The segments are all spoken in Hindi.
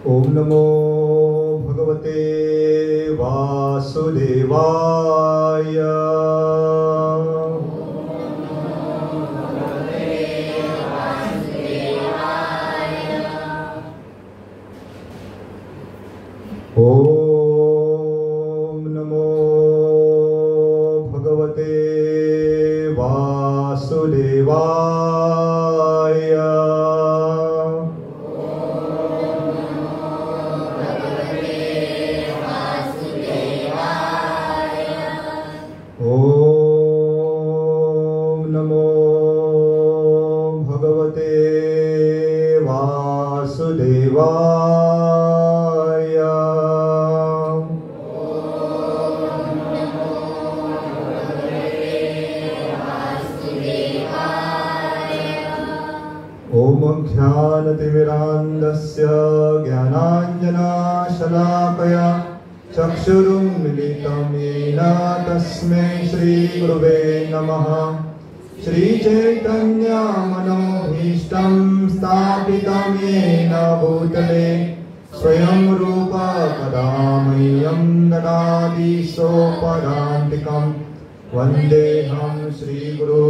ओम नमो भगवते वासुदेवाय। ओम नमो भगवते वासुदेवाय। ओम नमो भगवते वासुदेवाय। ओम ज्ञानतिमिरान्धस्य ज्ञानाञ्जनशलाकया चक्षुरुन्मिलितं येन तस्मै श्रीगुरुवे नमः। श्रीचैतन्यमनोभीष्टं स्थापितं येन भूतले स्वयं रूप कदा मह्यं ददाति सोपदान्तिकं। वन्देऽहं श्रीगुरो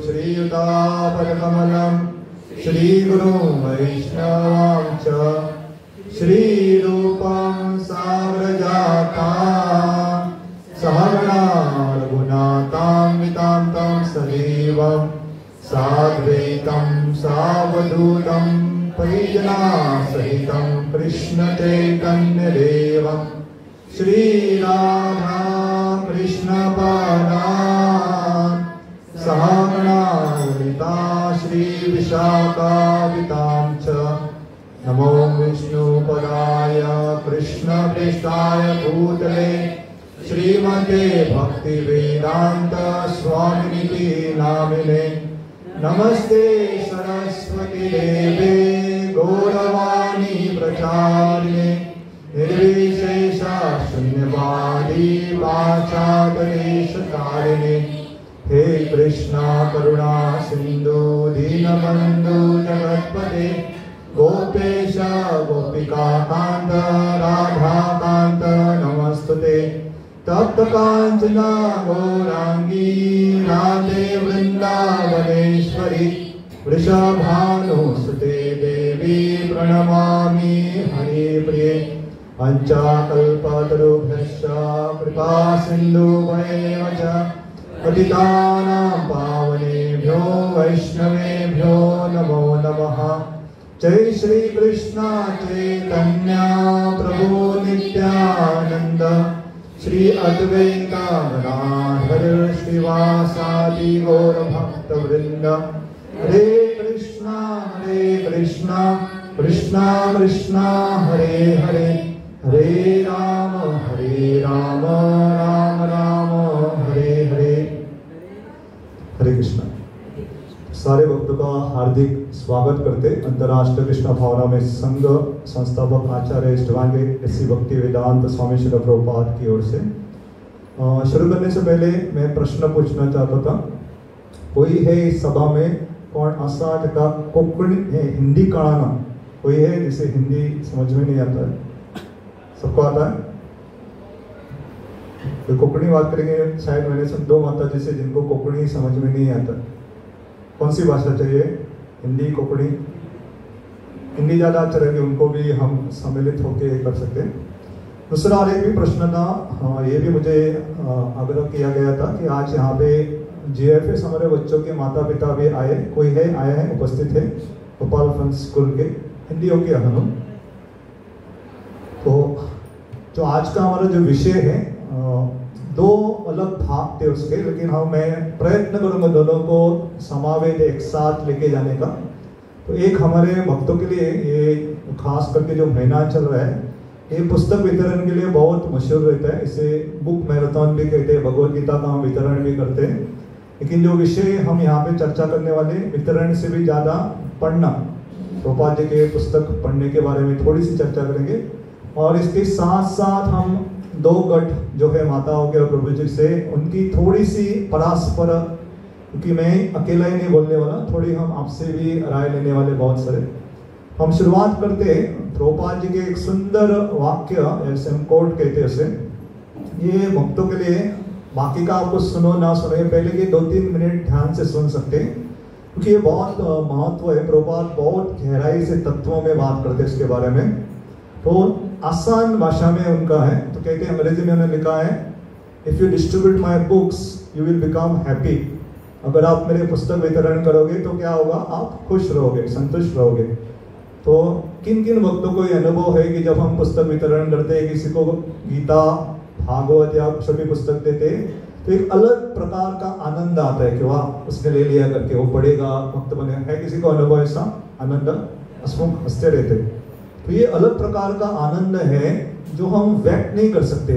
श्रीयुतापदकमलं श्रीगुरु वैष्णवां च श्रीरूपं साग्रजाता सहगणा रघुनाथान्वितां तं सजीवं साद्वैतं सावधूतं परिजनसहितं कृष्णचैतन्यदेवं श्रीराधा कृष्णपादान् सहगणा ललिता श्रीविशाखान्वितां च। नमो विष्णुपदाय कृष्णप्रेष्ठाय भूतले श्रीमते भक्तिवेदांत स्वामिनिति नामिने। नमस्ते सरस्वती देवे गौरवाणी प्रचारिणे निर्विशेष शून्यवादी वाचातलेशकारिणे। हे कृष्णा करुणा सिंधु दीनबंधु जगत्पते गोपेश गोपिकाकांत राधाकांत नमस्तुते। तप्त कांचन गौरांगी राधे वृंदावनेश्वरी वृषभानुसुते देवी प्रणमामि हरिप्रिये। पंचाकल्पतरुभ्यश्च कृपा सिन्धुभ्येव च पतितानां पावनेभ्यो वैष्णवेभ्यो नमो नमः। जय श्री कृष्ण चैतन्य प्रभु नित्यानंद श्री अद्वैत गदाधर श्रीवासादि गौर भक्त वृंद। हरे कृष्णा कृष्णा कृष्णा हरे हरे हरे राम राम राम हरे हरे। हरे कृष्णा। सारे भक्तों का हार्दिक स्वागत करते अंतर्राष्ट्रीय कृष्ण भावना में संघ संस्थापक आचार्य इष्टवांगे एससी भक्ति वेदांत स्वामी श्री प्रभुपाद की ओर से। शुरू करने से पहले मैं प्रश्न पूछना चाहता था, कोई है इस सभा में कौन असा का कोंकणी हिंदी कळाना कोई है जिसे हिंदी समझ में नहीं आता है? सबको आता है? तो कोंकणी बात करेंगे। शायद मैंने सुन दो माता जी से जिनको कोंकणी समझ में नहीं आता। कौन सी भाषा चाहिए? हिंदी, कोंकणी? हिंदी ज़्यादा अच्छा रहेगी, उनको भी हम सम्मिलित होकर कर सकते हैं। दूसरा और एक भी प्रश्न था, ये भी मुझे आग्रह किया गया था कि आज यहाँ पे GFS हमारे बच्चों के माता पिता भी आए, कोई है आए हैं, उपस्थित है गोपाल फ्रेंड्स स्कूल के हिंदियों के अहनुम। तो जो आज का हमारा जो विषय है, दो अलग भाग थे उसके, लेकिन मैं प्रयत्न करूंगा दोनों को समावेत एक साथ लेके जाने का। तो एक हमारे भक्तों के लिए ये खास करके जो महीना चल रहा है, ये पुस्तक वितरण के लिए बहुत मशहूर रहता है। इसे बुक मैराथन भी कहते हैं, भगवद गीता का हम वितरण भी करते हैं। लेकिन जो विषय हम यहाँ पे चर्चा करने वाले, वितरण से भी ज़्यादा पढ़ना, प्रभुपाद जी के पुस्तक पढ़ने के बारे में थोड़ी सी चर्चा करेंगे। और इसके साथ साथ हम दो गट जो है माताओं के और प्रभु जी से उनकी थोड़ी सी परस्पर, क्योंकि मैं अकेला ही नहीं बोलने वाला, थोड़ी हम आपसे भी राय लेने वाले बहुत सारे। हम शुरुआत करते हैं प्रभुपाद जी के एक सुंदर वाक्य, ऐसे हम कोट कहते हैं उसे, ये भक्तों के लिए, बाकी का आपको सुनो ना सुनो, ये पहले के 2-3 मिनट ध्यान से सुन सकते हैं, क्योंकि ये बहुत महत्व है। प्रभुपाद बहुत गहराई से तत्वों में बात करते हैं इसके बारे में। तो आसान भाषा में उनका है, तो कहते हैं, अंग्रेजी में उन्होंने लिखा है, if you distribute my books you will become happy. अगर आप मेरे पुस्तक वितरण करोगे तो क्या होगा, आप खुश रहोगे, संतुष्ट रहोगे। तो किन किन वक्तों को ये अनुभव है कि जब हम पुस्तक वितरण करते हैं, किसी को गीता, भागवत या सभी पुस्तक देते, तो एक अलग प्रकार का आनंद आता है कि वाह उसने ले लिया करके, वो पढ़ेगा, भक्त बने। है किसी को अनुभव ऐसा? आनंद, हंसमुख हंसते रहते। तो ये अलग प्रकार का आनंद है जो हम व्यक्त नहीं कर सकते।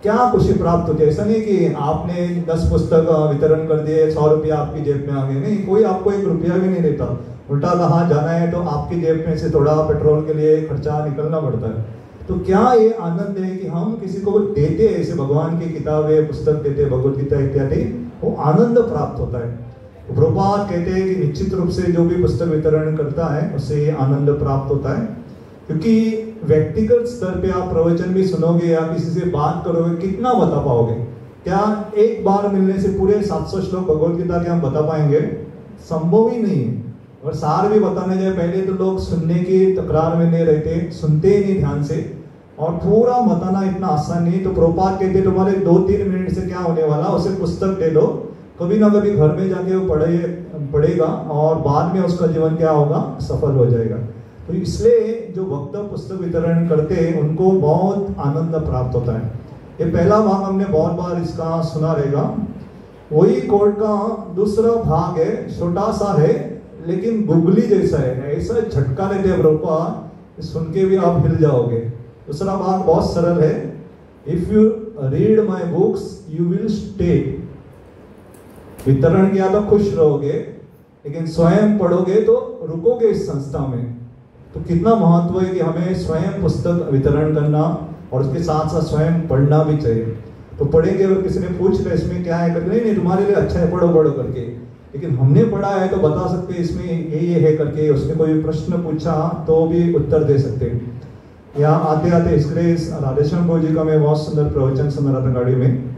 क्या खुशी प्राप्त होती है, ऐसा नहीं कि आपने 10 पुस्तक वितरण कर दिए, 100 रुपया आपकी जेब में आ गए, नहीं, कोई आपको 1 रुपया भी नहीं देता। उल्टा कहाँ जाना है तो आपकी जेब में से थोड़ा पेट्रोल के लिए खर्चा निकलना पड़ता है। तो क्या ये आनंद है कि हम किसी को देते हैं, ऐसे भगवान की किताबें, पुस्तक देते, भगवत गीता इत्यादि, वो आनंद प्राप्त होता है। तो प्रभुपाद कहते हैं कि निश्चित रूप से जो भी पुस्तक वितरण करता है उसे आनंद प्राप्त होता है, क्योंकि व्यक्तिगत स्तर पे आप प्रवचन भी सुनोगे या किसी से बात करोगे, कितना बता पाओगे? क्या एक बार मिलने से पूरे 700 श्लोक भगवत गीता के हम बता पाएंगे? संभव ही नहीं है। और सार भी बताने जाए, पहले तो लोग सुनने की तकरार में नहीं रहते, सुनते ही नहीं ध्यान से, और पूरा बताना इतना आसान नहीं। तो प्रभुपाद कहते तुम्हारे 2-3 मिनट से क्या होने वाला, उसे पुस्तक दे दो, कभी ना कभी घर में जाके वो पढ़ेगा और बाद में उसका जीवन क्या होगा, सफल हो जाएगा। तो इसलिए जो भक्त पुस्तक वितरण करते हैं उनको बहुत आनंद प्राप्त होता है। ये पहला भाग हमने बहुत बार इसका सुना रहेगा। वही कोड का दूसरा भाग है, छोटा सा है लेकिन गुगली जैसा है, ऐसा झटका देते हैं प्रभुपाद, सुन के भी आप हिल जाओगे। दूसरा भाग बहुत सरल है, if you read my books you will stay. वितरण किया तो खुश रहोगे, लेकिन स्वयं पढ़ोगे तो रुकोगे इस संस्था में। तो कितना महत्व है कि हमें स्वयं पुस्तक वितरण करना और उसके साथ साथ स्वयं पढ़ना भी चाहिए। तो पढ़ेंगे, अगर किसी ने पूछ लिया इसमें क्या है, करके नहीं तुम्हारे लिए अच्छा है, पढ़ो पढ़ो करके, लेकिन हमने पढ़ा है तो बता सकते इसमें ये है करके। उसने कोई प्रश्न पूछा तो भी उत्तर दे सकते। यहाँ आते आते इसलिए राधेश्याम प्रभु जी का मैं बहुत सुंदर प्रवचन सुन रहा था गाड़ी में,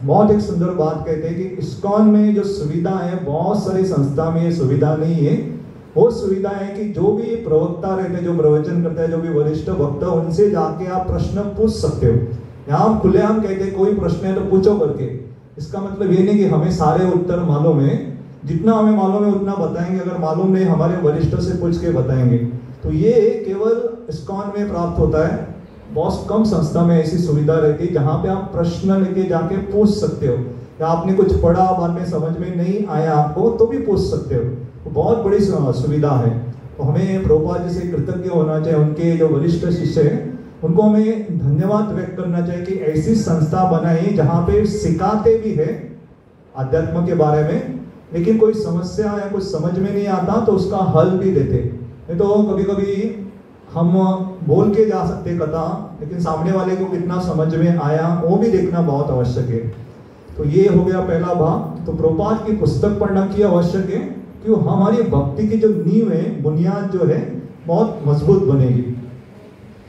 बहुत एक सुंदर बात कहते हैं कि इस्कॉन में जो सुविधा है, बहुत सारी संस्था में ये सुविधा नहीं है। वो सुविधा है कि जो भी प्रवक्ता रहते, जो प्रवचन करते हैं, जो भी वरिष्ठ वक्ता, उनसे जाके आप प्रश्न पूछ सकते हो। यहाँ हम खुलेआम कहते हैं कोई प्रश्न है तो पूछो करके। इसका मतलब ये नहीं कि हमें सारे उत्तर मालूम है, जितना हमें मालूम है उतना बताएंगे, अगर मालूम नहीं हमारे वरिष्ठों से पूछ के बताएंगे। तो ये केवल इस्कॉन में प्राप्त होता है। बहुत कम संस्था में ऐसी सुविधा रहती है जहाँ पे आप प्रश्न लेके जाके पूछ सकते हो, या आपने कुछ पढ़ा बाद में समझ में नहीं आया आपको तो भी पूछ सकते हो। तो बहुत बड़ी सुविधा है। तो हमें प्रभुपाद जी से कृतज्ञ होना चाहिए, उनके जो वरिष्ठ शिष्य हैं उनको हमें धन्यवाद व्यक्त करना चाहिए कि ऐसी संस्था बनाई जहाँ पे सिखाते भी है अध्यात्म के बारे में, लेकिन कोई समस्या या कुछ समझ में नहीं आता तो उसका हल भी देते। नहीं तो कभी कभी हम बोल के जा सकते कथा, लेकिन सामने वाले को कितना समझ में आया वो भी देखना बहुत आवश्यक है। तो ये हो गया पहला भाग। तो प्रभुपाद की पुस्तक पढ़ना की आवश्यक है कि हमारी भक्ति की जो नींव है, बुनियाद जो है, बहुत मजबूत बनेगी।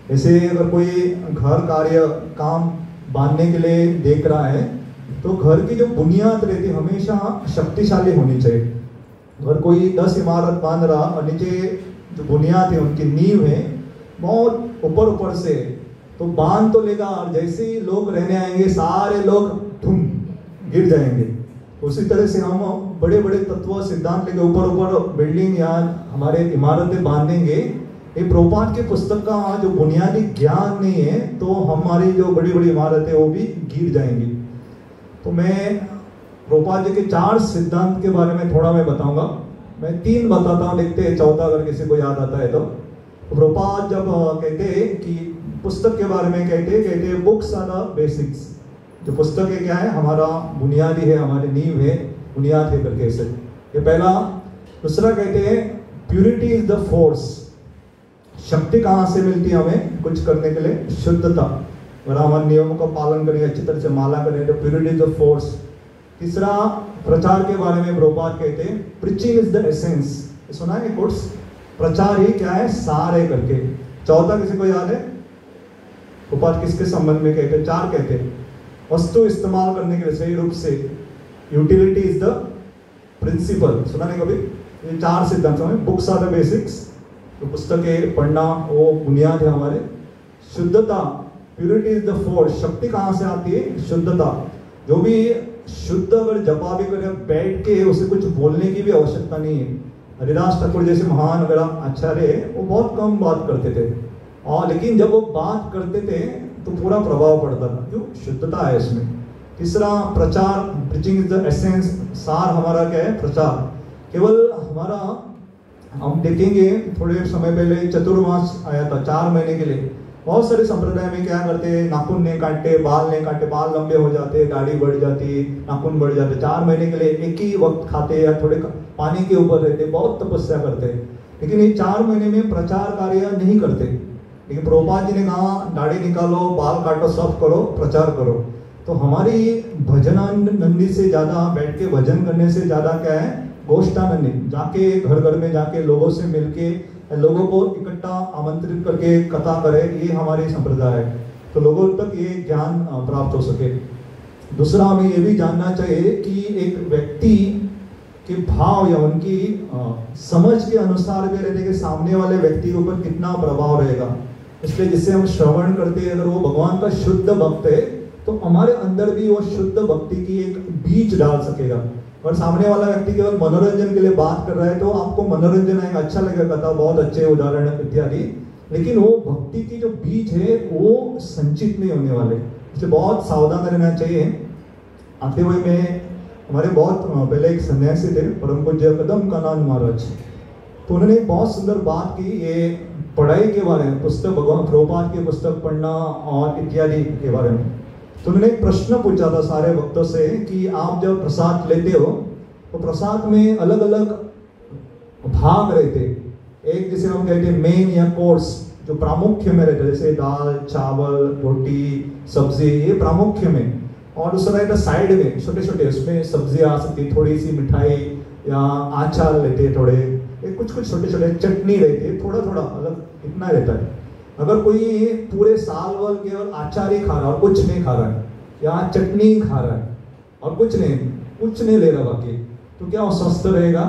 जैसे अगर कोई घर कार्य काम बांधने के लिए देख रहा है तो घर की जो बुनियाद रहती है हमेशा शक्तिशाली होनी चाहिए। अगर कोई 10 इमारत बांध रहा और नीचे जो बुनियाद है, उनकी नींव है, बहुत ऊपर ऊपर से, तो बांध तो लेगा और जैसे ही लोग रहने आएंगे सारे लोग धूम गिर जाएंगे। उसी तरह से हम बड़े बड़े तत्व सिद्धांत लेके ऊपर ऊपर बिल्डिंग या हमारे इमारतें बांधेंगे, ये प्रभुपाद की पुस्तक का जो बुनियादी ज्ञान नहीं है तो हमारी जो बड़ी बड़ी इमारतें वो भी गिर जाएंगी। तो मैं प्रभुपाद जी के 4 सिद्धांत के बारे में थोड़ा मैं बताऊंगा। मैं 3 बताता हूँ, देखते हैं चौथा अगर किसी को याद आता है तो। प्रभुपाद जब कहते हैं कि पुस्तक के बारे में कहते हैं बुक्स आर द बेसिक्स। जो पुस्तक है क्या है, हमारा बुनियादी है, हमारी नींव है, बुनियाद है करके ऐसे, ये पहला। दूसरा कहते हैं प्यूरिटी इज द फोर्स। शक्ति कहाँ से मिलती है हमें कुछ करने के लिए? शुद्धता। अगर हम नियमों का पालन करें, अच्छी तरह से माला करें तो प्यूरिटी इज द फोर्स। तीसरा प्रचार के बारे में प्रभुपाद कहते हैं प्रीचिंग इज द एसेंस। सुना है कोर्स? प्रचार ही क्या है? सार है करके। चौथा किसी को याद है? प्रभुपाद किसके संबंध में कहते? 4 कहते। वस्तु इस्तेमाल करने के लिए सही रूप से, यूटिलिटी इज द प्रिंसिपल। सुना नहीं कभी? ये 4 सिद्धांत में, बुक्स आर द बेसिक्स, तो पुस्तकें पढ़ना वो बुनियाद है हमारे। शुद्धता, प्यूरिटी इज द फोर्स। शक्ति कहाँ से आती है? शुद्धता। जो भी शुद्ध अगर जपा भी करे बैठ के, उसे कुछ बोलने की भी आवश्यकता नहीं है। हरिदास ठाकुर जैसे महान अगर आचार्य, वो बहुत कम बात करते थे, और लेकिन जब वो बात करते थे तो पूरा प्रभाव पड़ता था। क्यों? शुद्धता है इसमें। तीसरा प्रचार, प्रीचिंग इज द एसेंस। सार हमारा क्या है? प्रचार। केवल हमारा, हम देखेंगे थोड़े समय पहले चतुर्मास आया था 4 महीने के लिए। बहुत सारे संप्रदाय में क्या करते हैं, नाखून नहीं काटते, बाल नहीं काटते, बाल लंबे हो जाते, दाढ़ी बढ़ जाती, नाखून बढ़ जाते। 4 महीने के लिए एक ही वक्त खाते या थोड़े पानी के ऊपर रहते, बहुत तपस्या करते हैं। लेकिन ये 4 महीने में प्रचार कार्य नहीं करते। लेकिन प्रभुपाद जी ने कहा दाढ़ी निकालो, बाल काटो, सब करो, प्रचार करो। तो हमारी भजनानंदी से ज्यादा, बैठ के भजन करने से ज्यादा क्या है? गोष्ठानंदी। जाके घर घर में जाके लोगों से मिलके, लोगों को इकट्ठा आमंत्रित करके कथा करे, ये हमारी संप्रदाय है। तो लोगों तक ये ज्ञान प्राप्त हो सके। दूसरा, हमें ये भी जानना चाहिए कि एक व्यक्ति के भाव या उनकी समझ के अनुसार भी रहने के सामने वाले व्यक्ति के ऊपर कितना प्रभाव रहेगा। इसलिए जिससे हम श्रवण करते हैं, अगर वो भगवान का शुद्ध भक्त है तो हमारे अंदर भी वो शुद्ध भक्ति की एक बीज डाल सकेगा। और सामने वाला व्यक्ति केवल मनोरंजन के लिए बात कर रहा है तो आपको मनोरंजन आएगा, अच्छा लगेगा, कथा बहुत अच्छे उदाहरण इत्यादि, लेकिन वो भक्ति की जो बीज है वो संचित नहीं होने वाले। इसलिए बहुत सावधान रहना चाहिए। आते हुए में हमारे बहुत पहले एक सन्यासी थे, परम पूज्य कदम कानन महाराज, तो उन्होंने बहुत सुंदर बात की ये पढ़ाई के बारे में, पुस्तक, भगवान प्रभुपाद की पुस्तक पढ़ना और इत्यादि के बारे में। तो उन्होंने एक प्रश्न पूछा था सारे भक्तों से कि आप जब प्रसाद लेते हो तो प्रसाद में अलग अलग भाग रहते। एक जिसे हम कहते हैं मेन या कोर्स, जो प्रामुख्य में रहते, जैसे दाल, चावल, रोटी, सब्जी, ये प्रामुख्य में। और दूसरा रहता साइड में, छोटे छोटे, उसमें सब्जी आ सकती, थोड़ी सी मिठाई या आचार लेते, थोड़े कुछ कुछ छोटे छोटे चटनी रहती है, थोड़ा थोड़ा अलग, इतना रहता है। अगर कोई पूरे साल भर केवल आचार ही खा रहा है और कुछ नहीं खा रहा है, या चटनी खा रहा है और कुछ नहीं ले रहा बाकी, तो क्या वो स्वस्थ रहेगा?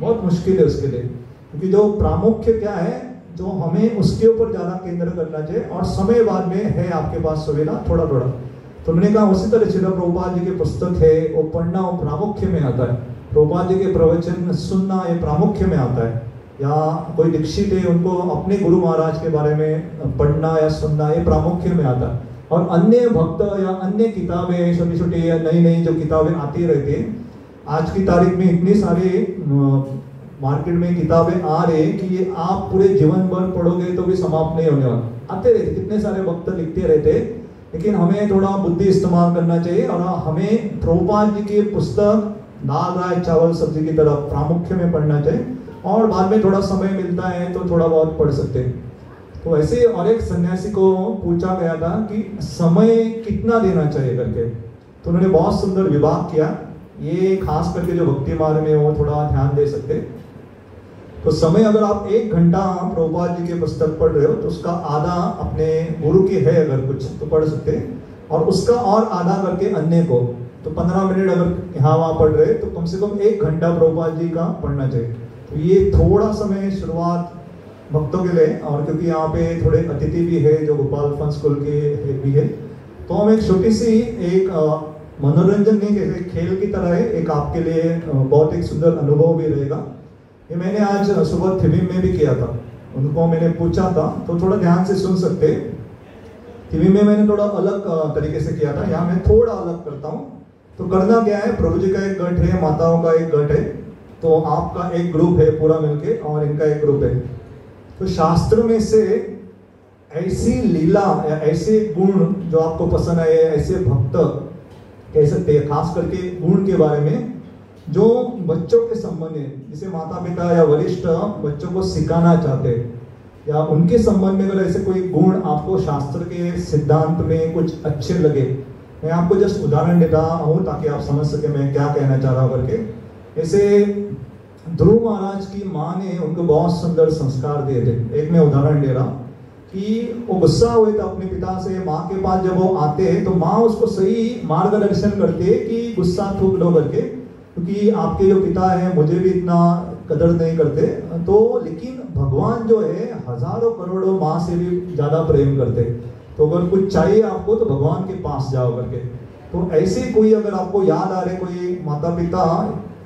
बहुत मुश्किल है उसके लिए। क्योंकि जो प्रामुख्य क्या है, जो हमें उसके ऊपर ज्यादा केंद्र करना चाहिए, और समय बाद में है आपके पास सुविधा थोड़ा थोड़ा। तो मैंने कहा उसी तरह श्रील प्रभुपाद जी की पुस्तक है, वो पढ़ना वो प्रामुख्य में आता है। प्रभुपाद जी के प्रवचन सुनना ये प्रामुख्य में आता है। या कोई दीक्षित है, उनको अपने गुरु महाराज के बारे में पढ़ना या सुनना ये प्रामुख्य में आता है। और अन्य भक्त या अन्य किताबें, छोटी छोटी या नई नई जो किताबें आती रहती है, आज की तारीख में इतनी सारी मार्केट में किताबें आ रही है कि ये आप पूरे जीवन भर पढ़ोगे तो भी समाप्त नहीं होने वाला। आते रहते, कितने सारे भक्त लिखते रहते, लेकिन हमें थोड़ा बुद्धि इस्तेमाल करना चाहिए और हमें प्रभुपाद जी की पुस्तक दाल, राय, चावल, सब्जी की तरफ प्रामुख्य में पढ़ना चाहिए, और बाद में थोड़ा समय मिलता है तो थोड़ा बहुत पढ़ सकते हैं। तो ऐसे और एक सन्यासी को पूछा गया था कि समय कितना देना चाहिए करके, तो उन्होंने बहुत सुंदर विभाग किया। ये खास करके जो भक्ति मार्ग में वो थोड़ा ध्यान दे सकते। तो समय, अगर आप 1 घंटा प्रभुपाद जी की पुस्तक पढ़ रहे हो तो उसका आधा अपने गुरु की है अगर कुछ तो पढ़ सकते, और उसका और आधा करके अन्य को। तो 15 मिनट अगर यहाँ वहाँ पढ़ रहे तो कम से कम 1 घंटा प्रभुपाद जी का पढ़ना चाहिए। तो ये थोड़ा समय शुरुआत भक्तों के लिए, और क्योंकि यहाँ पे थोड़े अतिथि भी है जो गोपाल फन स्कूल के भी है, तो हम एक छोटी सी एक मनोरंजन नहीं कहते, खेल की तरह है, एक आपके लिए बहुत एक सुंदर अनुभव भी रहेगा। ये मैंने आज सुबह थिविम में भी किया था, उनको मैंने पूछा था, तो थोड़ा ध्यान से सुन सकते। थिविम में मैंने थोड़ा अलग तरीके से किया था, यहाँ मैं थोड़ा अलग करता हूँ। तो करना क्या है, प्रभु जी का एक गठ है, माताओं का एक गठ है, तो आपका एक ग्रुप है पूरा मिलके और इनका एक ग्रुप है। तो शास्त्र में से ऐसी लीला या ऐसे गुण जो आपको पसंद आए, ऐसे भक्त कह सकते हैं, खास करके गुण के बारे में जो बच्चों के संबंध में, जिसे माता पिता या वरिष्ठ बच्चों को सिखाना चाहते हैं, या उनके संबंध में अगर ऐसे कोई गुण आपको शास्त्र के सिद्धांत में कुछ अच्छे लगे, मैं आपको जस्ट उदाहरण देता हूँ ताकि आप समझ सके मैं क्या कहना चाह रहा हूँ करके। ऐसे ध्रुव महाराज की माँ ने उनको बहुत सुंदर संस्कार दिए थे। एक मैं उदाहरण दे रहा कि वो गुस्सा हुए थे अपने पिता से, माँ के पास जब वो आते हैं तो माँ उसको सही मार्गदर्शन करती है कि गुस्सा थूक लो करके, क्योंकि आपके जो पिता हैं मुझे भी इतना कदर नहीं करते, तो लेकिन भगवान जो है हजारों करोड़ों माँ से भी ज्यादा प्रेम करते, तो अगर कुछ चाहिए आपको तो भगवान के पास जाओ करके। तो ऐसे कोई अगर आपको याद आ रहे कोई माता पिता,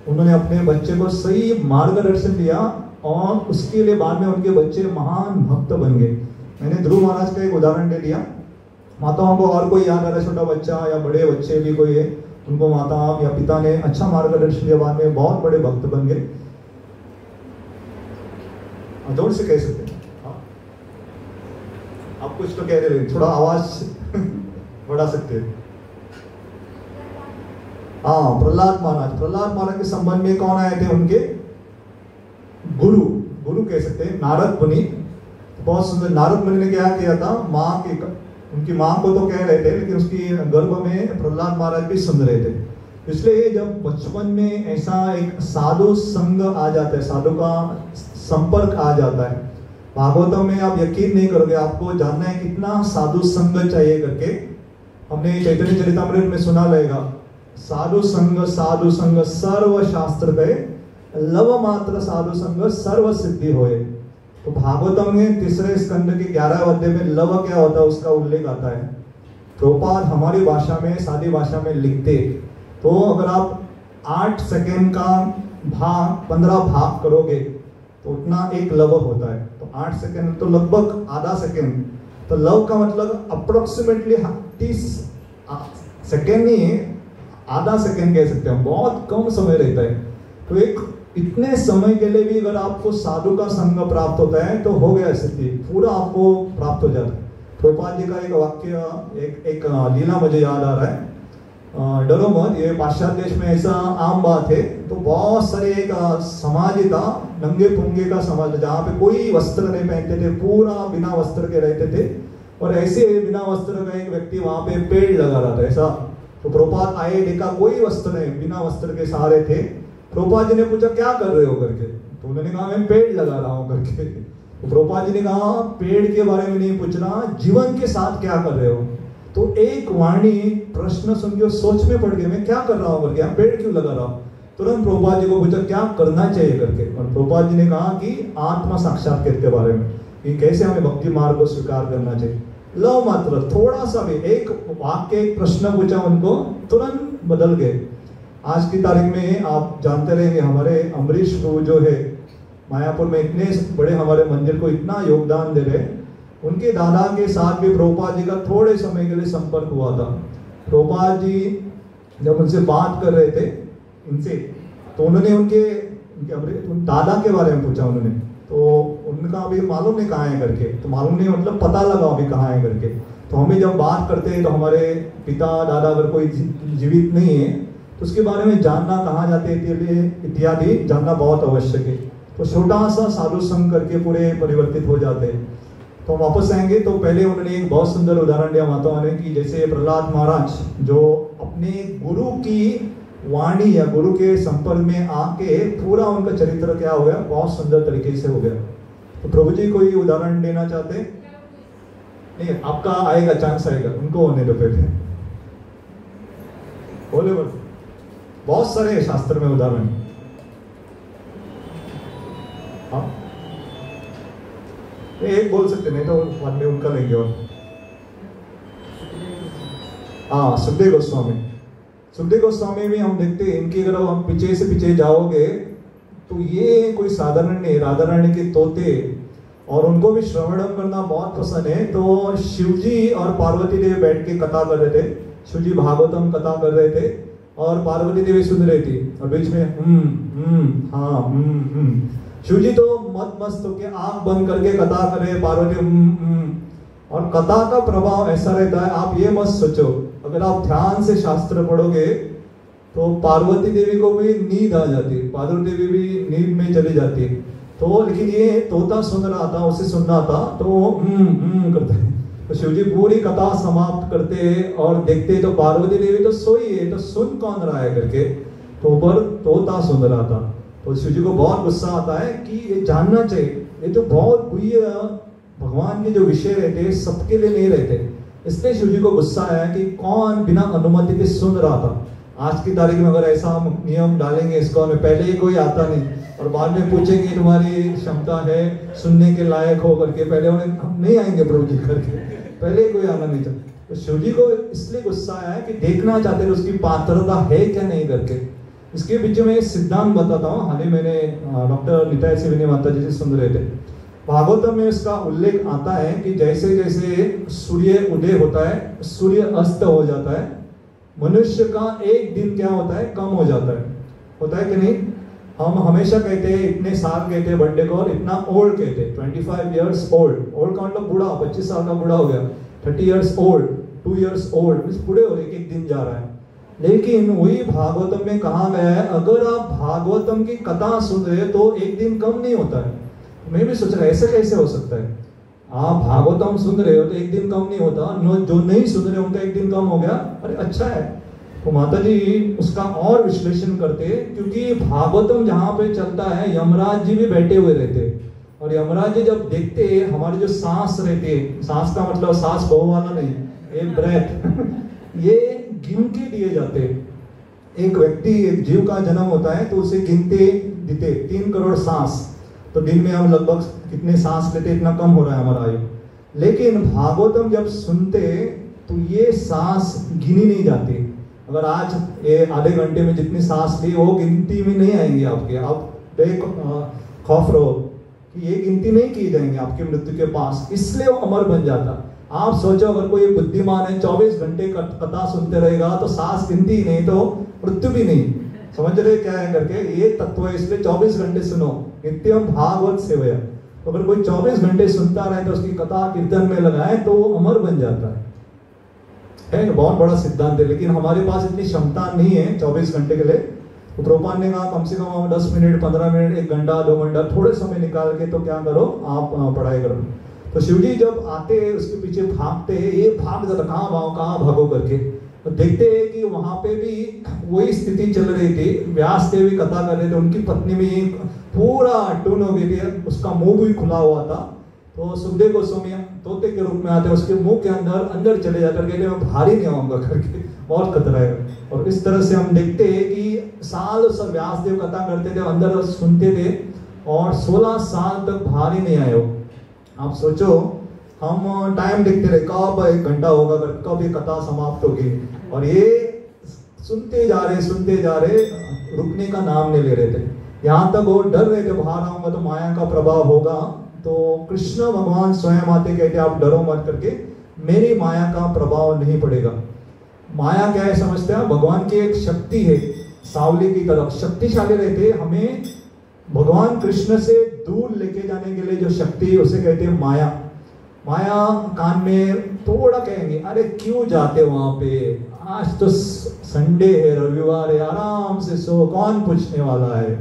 उन्होंने अपने बच्चे को सही मार्गदर्शन दिया और उसके लिए बाद में उनके बच्चे महान भक्त बन गए। मैंने ध्रुव महाराज का एक उदाहरण दे दिया। माताओं को और कोई याद आ रहा है, छोटा बच्चा या बड़े बच्चे भी कोई है, उनको माता या पिता ने अच्छा मार्गदर्शन दिया, बाद में बहुत बड़े भक्त बन गए। जोर से कह सकते हैं आप कुछ तो कह रहे हैं, थोड़ा आवाज बढ़ा सकते हैं। हाँ, प्रहलाद महाराज के संबंध में कौन आए थे? उनके गुरु कह सकते हैं, नारद मुनि। बहुत सुंदर। नारद मुनि ने क्या किया था, उनकी माँ को तो कह रहे थे, लेकिन उसकी गर्भ में प्रहलाद महाराज भी सुन रहे थे। इसलिए जब बचपन में ऐसा एक साधु संग आ जाता है, साधु का संपर्क आ जाता है, भागवतम में आप यकीन नहीं करोगे, आपको जानना है कितना साधु संग चाहिए करके। हमने चैतन्य चरितामृत में सुना रहेगा, साधु संग सर्व शास्त्र गए, लव मात्र साधु संग सर्व सिद्धि होए। तो भागवतम में तीसरे स्कंद के 11 अध्याय में लव क्या होता है उसका उल्लेख आता है। प्रभुपाद हमारी भाषा में, सादी भाषा में लिखते, तो अगर आप 8 सेकेंड का भाग 15 भाग करोगे तो उतना एक लव होता है। तो 8 सेकेंड तो लगभग आधा सेकेंड, तो लव का मतलब अप्रोक्सीमेटली 30 सेकेंड नहीं, आधा सेकेंड कह सकते हैं, बहुत कम समय रहता है। तो एक इतने समय के लिए भी अगर आपको साधु का संग प्राप्त होता है तो हो गया स्थिति, पूरा आपको प्राप्त हो जाता है। प्रभुपाद जी का एक वाक्य, एक लीला मुझे याद आ रहा है, डरो मत, ये पाश्चात्य देश में ऐसा आम बात है। तो बहुत सारे एक समाज था, नंगे पुंगे का समाज, जहाँ पे कोई वस्त्र नहीं पहनते थे, पूरा बिना वस्त्र के रहते थे। और ऐसे बिना वस्त्र का एक व्यक्ति वहां पे पेड़ लगा रहा था ऐसा। तो प्रभुपाद आए, देखा कोई वस्त्र नहीं, बिना वस्त्र के सहारे थे। प्रभुपाद जी ने पूछा क्या कर रहे हो करके, तो उन्होंने कहा मैं पेड़ लगा रहा हूँ करके। तो प्रभुपाद जी ने कहा पेड़ के बारे में नहीं पूछना, जीवन के साथ क्या कर रहे हो। तो एक वाणी प्रश्न सुन के सोच में पड़ गए, मैं क्या कर रहा हूँ करके, पेड़ क्यों लगा रहा हूँ। तुरंत प्रभुपाद जी को पूछा क्या करना चाहिए करके, और प्रभुपाद जी ने कहा कि आत्मा साक्षात्कार के बारे में, कि कैसे हमें भक्ति मार्ग को स्वीकार करना चाहिए। लव मात्र थोड़ा सा भी एक वाक्य, एक प्रश्न पूछा, उनको तुरंत बदल गए। आज की तारीख में आप जानते रहेंगे, हमारे अम्बरीश प्रभु जो है मायापुर में इतने बड़े हमारे मंदिर को इतना योगदान दे रहे, उनके दादा के साथ भी प्रभुपाद जी का थोड़े समय के लिए संपर्क हुआ था। प्रभुपाद जी जब उनसे बात कर रहे थे इनसे, तो उन्होंने उनके दादा के बारे में पूछा उन्होंने, तो उनका अभी मालूम नहीं कहाँ है करके, तो मालूम नहीं मतलब पता लगा अभी कहाँ है करके। तो हमें जब बात करते हैं तो हमारे पिता दादा अगर कोई जीवित नहीं है तो उसके बारे में जानना, कहाँ जाते हैं इत्यादि जानना बहुत आवश्यक है। तो छोटा सा साधु संग करके पूरे परिवर्तित हो जाते हैं। तो हम वापस आएंगे, तो पहले उन्होंने एक बहुत सुंदर उदाहरण दिया माताओं ने, कि जैसे प्रहलाद महाराज जो अपने गुरु की वाणी या गुरु के संपर्क में आके पूरा उनका चरित्र क्या हो गया, बहुत सुंदर तरीके से हो गया। तो प्रभु जी कोई उदाहरण देना चाहते? नहीं, आपका आएगा, चांस आएगा, उनको होने दो पहले। बोले बोले, बहुत सारे शास्त्र में उदाहरण। हाँ, एक बोल सकते, नहीं तो बाद में उनका लेंगे। और हाँ, सुखदेव गोस्वामी भी हम देखते हैं, इनकी अगर हम पीछे से पीछे जाओगे तो ये कोई साधारण नहीं, राधा रानी के तोते, और उनको भी श्रवणम करना बहुत पसंद है। तो शिवजी और पार्वती देवी बैठ के कथा कर रहे थे, शिवजी भागवतम कथा कर रहे थे और पार्वती देवी सुन रही थी, और बीच में हाँ शिवजी तो मत मस्त होके आंख बंद करके कथा करे, पार्वती और कथा का प्रभाव ऐसा रहता है, आप ये मत सोचो, अगर आप ध्यान से शास्त्र पढ़ोगे तो पार्वती देवी को भी नींद आ जाती, पार्वती देवी भी नींद में चली जाती। तो लेकिन ये तोता सुन रहा था, उसे सुनना था, तो करते। तो शिवजी पूरी कथा समाप्त करते और देखते तो पार्वती देवी तो सोई है, तो सुन कौन रहा है करके, तो ऊपर तोता सुन रहा था। तो शिवजी को बहुत गुस्सा आता है कि ये जानना चाहिए, ये तो बहुत गुह्य भगवान के जो विषय रहते सबके लिए नहीं रहते। इसलिए शिव जी को गुस्सा आया कि कौन बिना अनुमति के सुन रहा था। आज की तारीख में अगर ऐसा हम नियम डालेंगे इसको, में पहले ही कोई आता नहीं और बाद में पूछेंगे तुम्हारी क्षमता है सुनने के लायक हो करके, पहले उन्हें हम नहीं आएंगे प्रभु जी करके, पहले ही कोई आना नहीं चाहता। तो शिव जी को इसलिए गुस्सा आया कि देखना चाहते थे उसकी पात्रता है क्या नहीं करके। इसके बीच में सिद्धांत बताता हूँ, हाल ही मैंने डॉक्टर निताय सिविनी माता जी से सुन रहे थे। भागवतम में इसका उल्लेख आता है कि जैसे जैसे सूर्य उदय होता है सूर्य अस्त हो जाता है, मनुष्य का एक दिन क्या होता है, कम हो जाता है कि नहीं। हम हमेशा कहते हैं इतने साल कहते हैं बर्थडे को और इतना ओल्ड कहते हैं, 25 इयर्स ओल्ड। ओल्ड का मतलब बूढ़ा, 25 साल का बूढ़ा हो गया। 30 इयर्स ओल्ड, 2 इयर्स ओल्ड, बूढ़े हो रहे, एक दिन जा रहा है। लेकिन वही भागवतम में कहा गया है अगर आप भागवतम की कथा सुन रहे तो एक दिन कम नहीं होता है। मैं भी सोच रहा ऐसे कैसे हो सकता है, आप भागवतम सुन रहे हो तो एक दिन कम नहीं होता, जो नहीं सुन रहे उनका एक दिन कम हो गया, अरे अच्छा है। तो माता जी उसका और विश्लेषण करते, क्योंकि भागवतम जहाँ पे चलता है यमराज जी भी बैठे हुए रहते, और यमराज जी जब देखते हमारी जो सांस रहती है, सांस का मतलब सांस बहु वाला नहीं, ये ब्रेथ ये गिन के दिए जाते। एक व्यक्ति, एक जीव का जन्म होता है तो उसे गिनते देते 3 करोड़ सांस, तो दिन में हम लगभग कितने सांस लेते, इतना कम हो रहा है हमारा आयु। लेकिन भागवतम जब सुनते तो ये सांस गिनी नहीं जाती। अगर आज ये आधे घंटे में जितनी सांस ली वो गिनती में नहीं आएंगी आपके, आप खौफ रहो कि ये गिनती नहीं की जाएंगे आपकी मृत्यु के पास, इसलिए वो अमर बन जाता। आप सोचो अगर कोई बुद्धिमान है 24 घंटे कथा सुनते रहेगा तो सांस गिनती नहीं तो मृत्यु भी नहीं। समझ रहे क्या है करके, ये तत्व है, इसलिए 24 घंटे सुनो, नित्यम भागवत सेवया। अगर कोई 24 घंटे सुनता रहे तो उसकी कथा कीर्तन में लगाए तो वो अमर बन जाता है बहुत बड़ा सिद्धांत है। लेकिन हमारे पास इतनी क्षमता नहीं है 24 घंटे के लिए। तो प्रभुपाद ने कहा कम से कम 10 मिनट, 15 मिनट, 1 घंटा, 2 घंटा, थोड़े समय निकाल के तो क्या करो आप पढ़ाई करो। तो शिव जी जब आते उसके पीछे भागते, ये भाग जाता कहाँ भागो करके, तो देखते हैं कि वहां पे भी वही स्थिति चल रही थी। व्यास देव भी कथा कर रहे थे, उनकी पत्नी भी पूरा टून हो गई थी, उसका मुंह भी खुला हुआ था। तो सुखदेव गोस्वामी तोते के रूप में आते, उसके मुंह के अंदर चले जाकर कहते मैं भारी नहीं आऊंगा करके, बहुत खतरा है। और इस तरह से हम देखते हैं कि साल सब व्यास देव कथा करते थे, अंदर सुनते थे और 16 साल तक भारी नहीं आए हो। आप सोचो हम टाइम देखते रहे कब 1 घंटा होगा, कब ये कथा समाप्त होगी, और ये सुनते जा रहे, रुकने का नाम नहीं ले रहे थे। यहाँ तक वो डर रहे थे बाहर आऊंगा तो माया का प्रभाव होगा। तो कृष्ण भगवान स्वयं आते कहते आप डरो मत करके, मेरी माया का प्रभाव नहीं पड़ेगा। माया क्या है समझते हैं, भगवान की एक शक्ति है, सावली की तरफ शक्तिशाली रहते। हमें भगवान कृष्ण से दूर लेके जाने के लिए जो शक्ति है उसे कहते हैं माया। माया कान में थोड़ा कहेंगे अरे क्यों जाते वहां पे, आज तो संडे है, रविवार है, आराम से सो, कौन पूछने वाला है।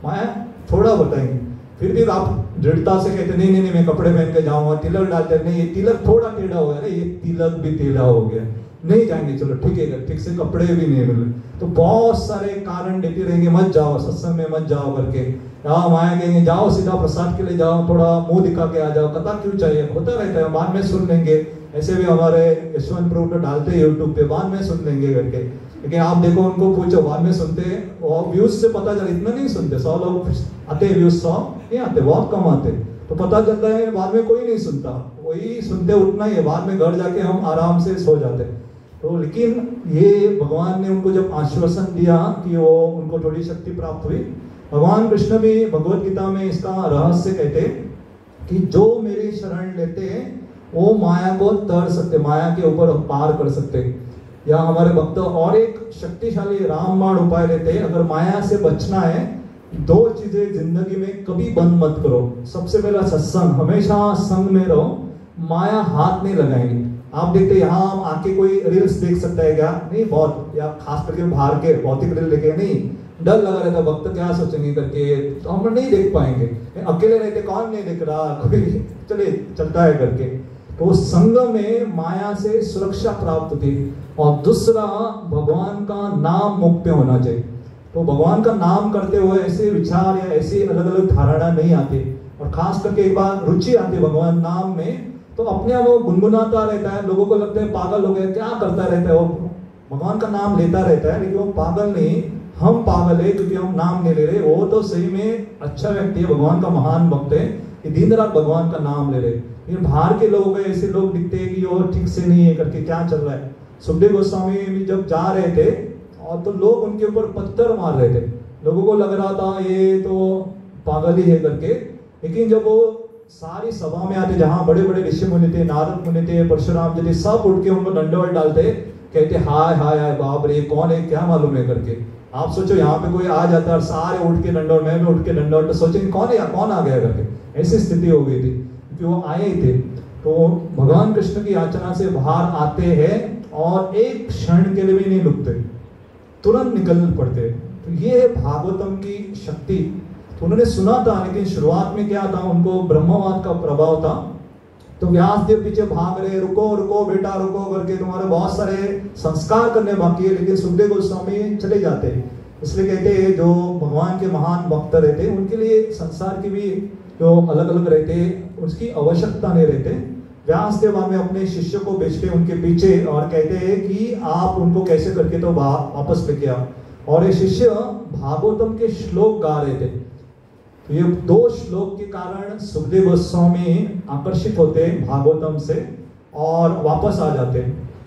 माया थोड़ा बताएंगे, फिर भी आप दृढ़ता से कहते नहीं मैं कपड़े पहन के जाऊंगा, तिलक डालते नहीं, ये तिलक थोड़ा टेढ़ा हो गया, अरे ये तिलक भी टेढ़ा हो गया, नहीं जाएंगे, चलो ठीक है, ठीक से कपड़े भी नहीं मिले। तो बहुत सारे कारण देती रहेंगे, मत जाओ सत्संग में, मत जाओ करके। माया कहेंगे जाओ सीधा प्रसाद के लिए जाओ, थोड़ा मुंह दिखा के आ जाओ, कथा क्यों चाहिए, होता रहता है, बाद में सुन लेंगे। ऐसे भी हमारे यशवंत प्रभु तो डालते यूट्यूब पे, बाद में सुन लेंगे करके। लेकिन आप देखो उनको पूछो, बाद में सुनते हैं, और व्यूज से पता चला, इतना नहीं सुनते, 100 लोग आते व्यूज, 100 नहीं आते, बहुत कम आते। तो पता चलता है बाद में कोई नहीं सुनता, वही सुनते उतना ही है, बाद में घर जाके हम आराम से सो जाते। तो लेकिन ये भगवान ने उनको जब आश्वासन दिया कि वो उनको थोड़ी शक्ति प्राप्त हुई। भगवान कृष्ण भी भगवत गीता में इसका रहस्य कहते कि जो मेरी शरण लेते हैं वो माया को तर सकते, माया के ऊपर पार कर सकते। या हमारे भक्त और एक शक्तिशाली रामबाण उपाय लेते हैं, अगर माया से बचना है 2 चीजें जिंदगी में कभी बंद मत करो। सबसे पहला सत्संग, हमेशा संग में रहो, माया हाथ नहीं लगाएंगे। आप देखते यहाँ हम आके कोई रील्स देख सकता है क्या, नहीं, बहुत, या खास करके बाहर के भौतिक रील देखे, नहीं, डर लगा रहता भक्त क्या सोचेंगे करके, तो हम नहीं देख पाएंगे। अकेले रहते कौन नहीं देख रहा, कोई चले चलता है करके। तो संग में माया से सुरक्षा प्राप्त होती। और दूसरा, भगवान का नाम मुख पे होना चाहिए। तो भगवान का नाम करते हुए ऐसे विचार या ऐसी अलग अलग धारणा नहीं आती। और खास करके एक बार रुचि आती है भगवान नाम में, तो अपने आप वो गुनगुनाता रहता है। लोगों को लगता है पागल हो गया, क्या करता रहता है, वो भगवान का नाम लेता रहता है, लेकिन वो पागल नहीं, हम पागल है क्योंकि हम नाम नहीं ले रहे। वो तो सही में अच्छा व्यक्ति है, भगवान का महान भक्त है, कि दिन रात भगवान का नाम ले रहे। लेकिन बाहर के लोग ऐसे लोग दिखते हैं कि वो ठीक से नहीं है करके क्या चल रहा है। सुखदेव गोस्वामी भी जब जा रहे थे और तो लोग उनके ऊपर पत्थर मार रहे थे, लोगों को लग रहा था ये तो पागल ही है करके। लेकिन जब वो सारी सभा में आते, जहाँ बड़े बड़े ऋषि मुनि थे, नारद मुनि थे, परशुराम जी थे, सब उठ के उनको दंडवत डालते, कहते हाय हाय हाय बाप रे कौन है, क्या मालूम है करके। आप सोचो यहाँ पे कोई आ जाता है और सारे उठ के दंडवत, मैं भी उठ के दंडवत, तो सोचेंगे कौन है, कौन आ गया करके। ऐसी स्थिति हो गई थी क्योंकि वो आए ही थे। तो भगवान कृष्ण की याचना से बाहर आते हैं और एक क्षण के लिए भी नहीं रुकते, तुरंत निकल पड़ते। तो ये है भागवतम की शक्ति। तो उन्होंने सुना था, लेकिन शुरुआत में क्या था, उनको ब्रह्मवाद का प्रभाव था। तो व्यास देव पीछे भाग रहे, रुको रुको बेटा रुको करके, तुम्हारे बहुत सारे संस्कार करने बाकी है। लेकिन सुखदेव गोस्वामी चले जाते, इसलिए कहते हैं जो भगवान के महान भक्त रहते उनके लिए संसार की भी जो अलग अलग रहते उसकी आवश्यकता नहीं रहते। व्यास देव हमें अपने शिष्य को भेजते उनके पीछे और कहते हैं कि आप उनको कैसे करके तो वापस लेके आओ। और ये शिष्य भागवतम के श्लोक गा रहे थे। तो ये 2 श्लोक के कारण सुखदेव गोस्वामी आकर्षित होते भागवतम से और वापस आ जाते।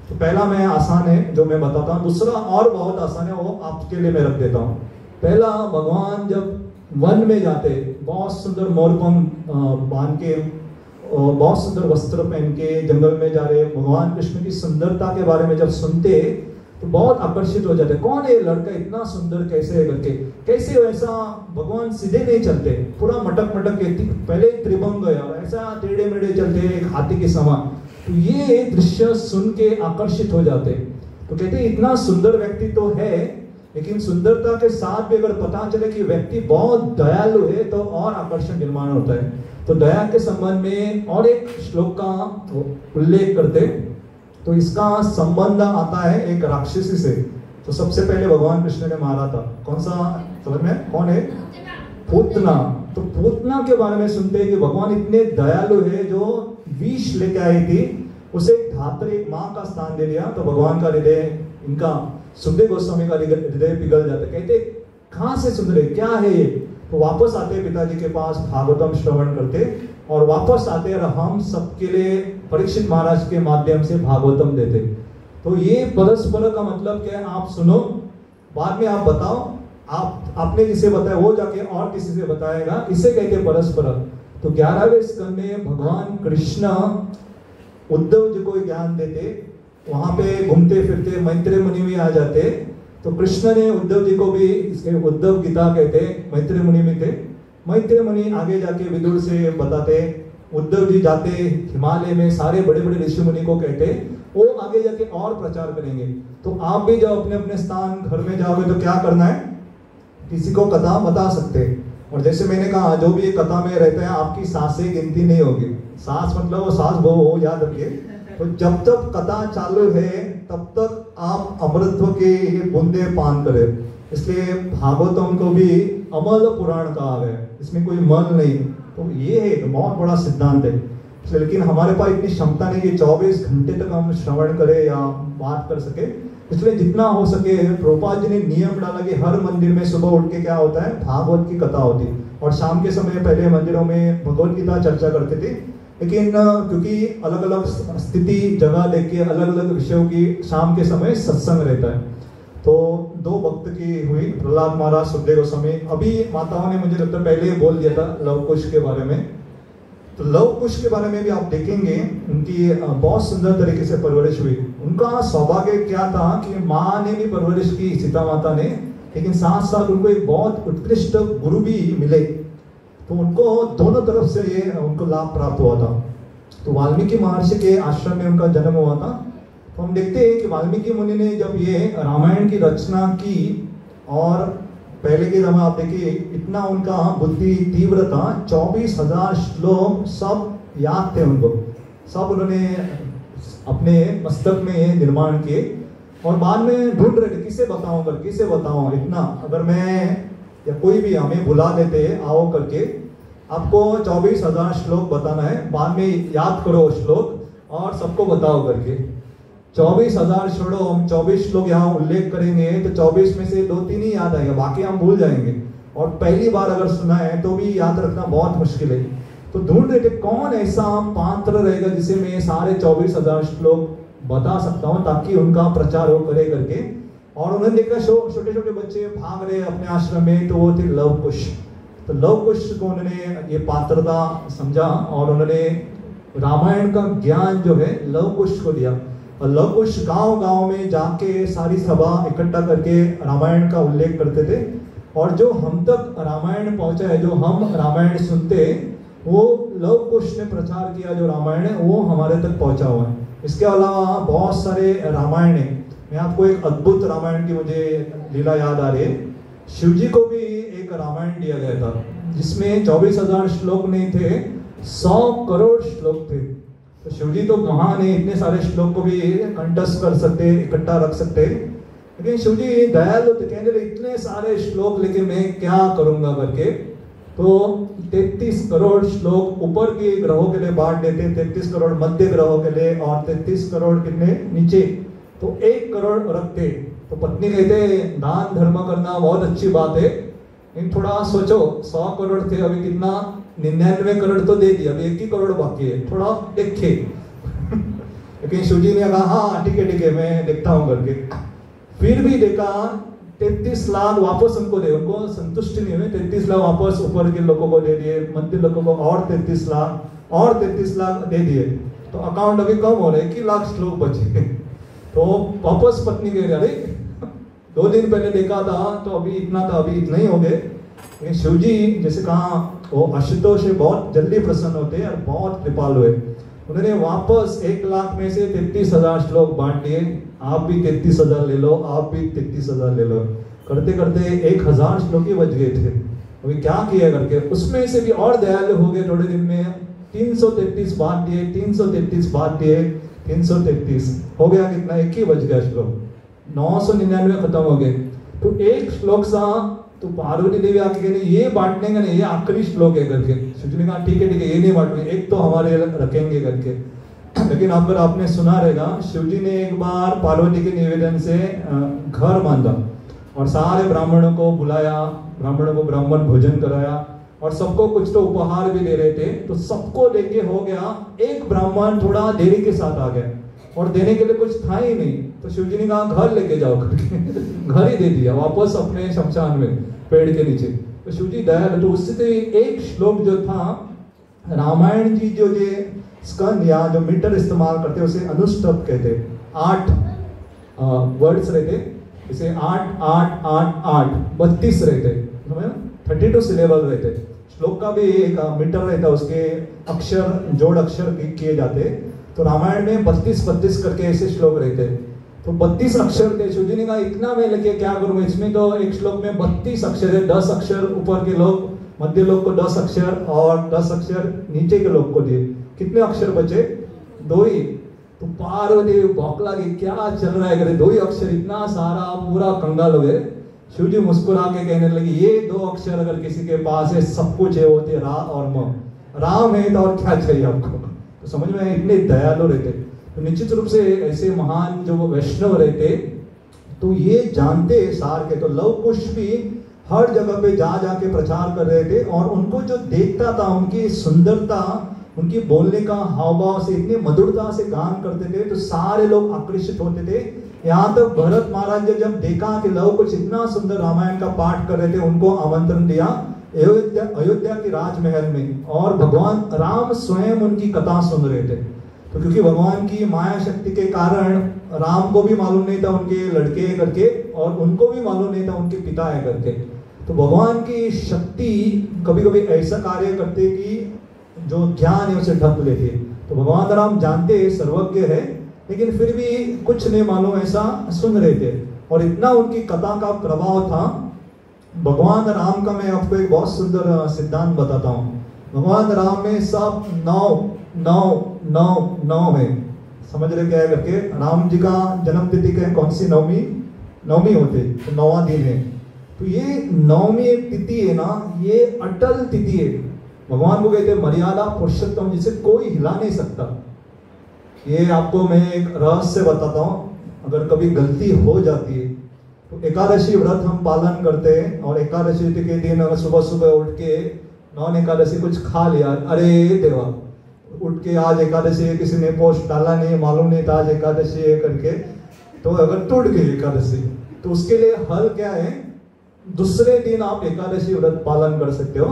तो पहला मैं आसान है जो मैं बताता हूँ, दूसरा और बहुत आसान है, वो आपके लिए मैं रख देता हूँ। पहला, भगवान जब वन में जाते, बहुत सुंदर मोरपंख बांध के, बहुत सुंदर वस्त्र पहन के जंगल में जा रहे, भगवान कृष्ण की सुंदरता के बारे में जब सुनते तो बहुत आकर्षित हो जाते। कौन है ये लड़का, इतना सुंदर कैसे है करके। कैसे वैसा भगवान सीधे नहीं चलते, पूरा मटक मटक के, पहले त्रिभंग है और ऐसा टेढ़े मेढ़े चलते एक हाथी के समान। तो ये दृश्य सुन के आकर्षित हो जाते। तो कहते इतना सुंदर व्यक्ति तो है, लेकिन सुंदरता के साथ भी अगर पता चले कि व्यक्ति बहुत दयालु है तो और आकर्षण निर्माण होता है। तो दया के संबंध में और एक श्लोक का उल्लेख करते। तो इसका संबंध आता है एक राक्षसी से। तो सबसे पहले भगवान कृष्ण ने मारा था, कौन सा समझ में, कौन है, पूतना। तो पूतना के बारे में सुनते हैं कि भगवान इतने दयालु है, जो विष लेके आई थी उसे धात्री माँ का स्थान दे दिया। तो भगवान का हृदय, इनका सुखदेव गोस्वामी का हृदय पिघल जाता। कहते कहाँ से सुन रहे, क्या है ये। तो वापस आते पिताजी के पास, भागवतम श्रवण करते और वापस आते और हम सबके लिए परीक्षित महाराज के माध्यम से भागवतम देते। तो ये परस्पर का मतलब क्या है, आप सुनो, बाद में आप बताओ, आपने जिसे बताया वो जाके और किसी से बताएगा, इसे कहते हैं परस्पर। तो 11वें स्कंद में भगवान कृष्ण उद्धव जी को ज्ञान देते, वहां पे घूमते फिरते मैत्रेय मुनि भी आ जाते। तो कृष्ण ने उद्धव जी को भी, इसके उद्धव गीता कहते, मैत्रेय मुनि में थे। मैत्रेय मुनि आगे जाके विदुर से बताते, उद्धव जी जाते हिमालय में सारे बड़े बड़े ऋषि मुनि को कहते, वो आगे जाके और प्रचार करेंगे। तो आप भी जब अपने अपने स्थान घर में जाओगे तो क्या करना है, किसी को कथा बता सकते। और जैसे मैंने कहा, जो भी कथा में रहते हैं आपकी सांसें गिनती नहीं होगी। सांस मतलब वो सांस वो याद रखिए। तो जब तक कथा चालू है तब तक आप अमृतत्व के ये बूंदे पान करें। इसलिए भागवतम को भी अमल पुराण कहा गया, इसमें कोई मल नहीं। तो ये है एक बहुत बड़ा सिद्धांत है। लेकिन हमारे पास इतनी क्षमता नहीं कि 24 घंटे तक हम श्रवण करें या बात कर सके। इसलिए जितना हो सके, प्रभुपाद जी ने नियम डाला कि हर मंदिर में सुबह उठ के क्या होता है, भागवत की कथा होती, और शाम के समय पहले मंदिरों में भगवत गीता चर्चा करते थे। लेकिन क्योंकि अलग अलग स्थिति जगह देख के अलग अलग विषयों की शाम के समय सत्संग रहता है। तो 2 भक्त की हुई, प्रहलाद महाराज, सुखदेव गोस्वामी। अभी माताओं ने मुझे लगता है पहले ही बोल दिया था लव कुश के बारे में। तो लव कुश के बारे में भी आप देखेंगे, उनकी बहुत सुंदर तरीके से परवरिश हुई। उनका सौभाग्य क्या था कि माँ ने भी परवरिश की, सीता माता ने, लेकिन साथ साथ उनको एक बहुत उत्कृष्ट गुरु भी मिले। तो उनको दोनों तरफ से ये उनको लाभ प्राप्त हुआ था। तो वाल्मीकि महर्षि के आश्रम में उनका जन्म हुआ था। तो हम देखते हैं कि वाल्मीकि मुनि ने जब ये रामायण की रचना की, और पहले के समय आप देखिए इतना उनका बुद्धि तीव्र था, 24,000 श्लोक सब याद थे उनको, सब उन्होंने अपने मस्तक में ये निर्माण किए। और बाद में ढूंढ रहे थे किसे बताऊं, किसे बताऊं, इतना अगर मैं या कोई भी हमें बुला देते आओ करके, आपको 24,000 श्लोक बताना है, बाद में याद करो वो श्लोक और सबको बताओ करके। 24,000 छोड़ो, हम 24 श्लोक यहाँ उल्लेख करेंगे तो 24 में से 2-3 ही याद आएगा, बाकी हम भूल जाएंगे। और पहली बार अगर सुना है तो भी याद रखना बहुत मुश्किल है। तो ढूंढ रहे थे कौन ऐसा पात्र रहेगा जिसे मैं सारे 24,000 श्लोक बता सकता हूँ ताकि उनका प्रचार हो करे करके। और उन्होंने देखा छोटे छोटे बच्चे भाग रहे अपने आश्रम में, तो वो थे लव कुश। तो लव कुश को उन्होंने ये पात्रता समझा और उन्होंने रामायण का ज्ञान जो है लव कुश को दिया। और लव कुश गांव गांव में जाके सारी सभा इकट्ठा करके रामायण का उल्लेख करते थे। और जो हम तक रामायण पहुंचा है, जो हम रामायण सुनते, वो लव कुश ने प्रचार किया जो रामायण है वो हमारे तक पहुंचा हुआ है। इसके अलावा बहुत सारे रामायण है। मैं आपको एक अद्भुत रामायण की मुझे लीला याद आ रही है। शिव जी को भी एक रामायण दिया गया था जिसमें 24,000 श्लोक नहीं थे, 100 करोड़ श्लोक थे। तो शिव जी तो महान है, इतने सारे श्लोक को भी कंठस्थ कर सकते, इकट्ठा रख सकते, लेकिन शिव जी दयालु थे, कहने लगे इतने सारे श्लोक लेके मैं क्या करूंगा करके। तो 33 करोड़ श्लोक ऊपर के ग्रहों के लिए बांट देते, 33 करोड़ मध्य ग्रहों के लिए और 33 करोड़ कितने नीचे, तो 1 करोड़ रखते। तो पत्नी कहते दान धर्म करना बहुत अच्छी बात है, लेकिन थोड़ा सोचो 100 करोड़ थे, अभी कितना 99 करोड़ तो दे दिया, अभी 1 ही करोड़ बाकी है, थोड़ा देखे। लेकिन शिवजी ने कहा हाँ ठीक है मैं देखता हूँ करके। फिर भी देखा 33 लाख वापस उनको दे, उनको संतुष्टि नहीं हुई, 33 लाख वापस ऊपर के लोगों को दे दिए, मध्य लोगों को और 33 लाख और 33 लाख दे दिए। तो अकाउंट अभी कम हो रहे, 1 ही लाख श्लोक बचे। तो वापस पत्नी कह रही अरे 2 दिन पहले देखा था तो अभी इतना था, अभी इतना ही हो गए। लेकिन शिव जी जैसे कहा वो आशुतोष से बहुत जल्दी प्रसन्न होते हैं और बहुत कृपालु है। उन्होंने वापस 1 लाख में से 33,000 श्लोक बांट दिए, आप भी 33,000 ले लो, आप भी 33,000 ले लो। करते करते 1,000 श्लोक ही बच गए थे। अभी क्या किया करके उसमें से भी और दयालु हो गए, थोड़े दिन में 333 बांट दिए, 333 बांट दिए, 333 हो गया, कितना 1 ही बच गया श्लोक, 999 खत्म हो गए। तो एक श्लोक सा तो पार्वती देवी आके कहने ये बांटने का नहीं, ये आखिरी श्लोक है करके। शिवजी ने कहा ठीक है ये नहीं बांटेंगे, एक तो हमारे रखेंगे करके। लेकिन अगर आपने सुना रहेगा शिवजी ने एक बार पार्वती के निवेदन से घर बांधा और सारे ब्राह्मणों को बुलाया, ब्राह्मणों को ब्राह्मण भोजन कराया और सबको कुछ तो उपहार भी दे रहे थे। तो सबको लेके हो गया, एक ब्राह्मण थोड़ा देरी के साथ आ गया और देने के लिए कुछ था ही नहीं। तो शिवजी ने कहा घर लेके जाओ करके घर ही दे दिया वापस अपने शमशान में पेड़ के नीचे। तो शिवजी दयालु, तो उससे तो एक श्लोक जो था रामायण जी जो ये स्कंद या जो मीटर इस्तेमाल करते उसे अनुष्टुप कहते, 8 वर्ड्स रहते, इसे 8 8 8 8 32 रहते, 32 सिलेबल रहते। श्लोक का भी एक मीटर रहता, उसके अक्षर जोड़ अक्षर किए जाते। तो रामायण में 32 करके ऐसे श्लोक रहते। तो 32 अक्षर थे। शिवजी ने कहा इतना मैं लेके क्या करूंगा, इसमें तो एक श्लोक में 32 अक्षर है, 10 अक्षर ऊपर के लोग, मध्य लोग को 10 अक्षर और 10 अक्षर नीचे के लोग को दिए। कितने अक्षर बचे? 2 ही। तो पार्वती बौखला गई, क्या चल रहा है करे, 2 ही अक्षर, इतना सारा, पूरा कंगाल हो गए। शिवजी मुस्कुरा के कहने लगे ये 2 अक्षर अगर किसी के पास है सब कुछ है, होते रा और म। राम है तो और क्या चाहिए आपको। तो समझ में इतने दयालु रहते। तो निश्चित रूप से ऐसे महान जो वैष्णव रहते तो ये जानते सार के। तो लव कुश भी हर जगह पे जा जाके प्रचार कर रहे थे और उनको जो देखता था, उनकी सुंदरता, उनकी बोलने का हाव भाव से इतनी मधुरता से गान करते थे तो सारे लोग आकर्षित होते थे। यहाँ तक भरत महाराज ने जब देखा कि लव कुश इतना सुंदर रामायण का पाठ कर रहे थे, उनको आमंत्रण दिया अयोध्या के राजमहल में और भगवान राम स्वयं उनकी कथा सुन रहे थे। तो क्योंकि भगवान की माया शक्ति के कारण राम को भी मालूम नहीं था उनके लड़के है करके और उनको भी मालूम नहीं था उनके पिता है करके। तो भगवान की शक्ति कभी कभी ऐसा कार्य करते कि जो ज्ञान है उसे ढक लेते। तो भगवान राम जानते सर्वज्ञ है, लेकिन फिर भी कुछ नहीं मालूम ऐसा सुन रहे थे और इतना उनकी कथा का प्रभाव था। भगवान राम का मैं आपको एक बहुत सुंदर सिद्धांत बताता हूँ। भगवान राम में सब 9 है। समझ रहे क्या है करके? राम जी का जन्म तिथि का कौन सी नवमी होते, तो 9वां दिन है। तो ये 9वीं तिथि है ना, ये अटल तिथि है। भगवान को कहते हैं मर्यादा पुरुषोत्तम, जिसे कोई हिला नहीं सकता। ये आपको मैं एक रहस्य बताता हूँ, अगर कभी गलती हो जाती है तो एकादशी व्रत हम पालन करते हैं, और एकादशी के दिन अगर सुबह सुबह उठ के नॉन एकादशी कुछ खा लिया, अरे देवा, उठ के आज एकादशी है, किसी ने पोस्ट डाला नहीं, मालूम नहीं था आज एकादशी है करके, तो अगर टूट गई एकादशी तो उसके लिए हल क्या है, दूसरे दिन आप एकादशी व्रत पालन कर सकते हो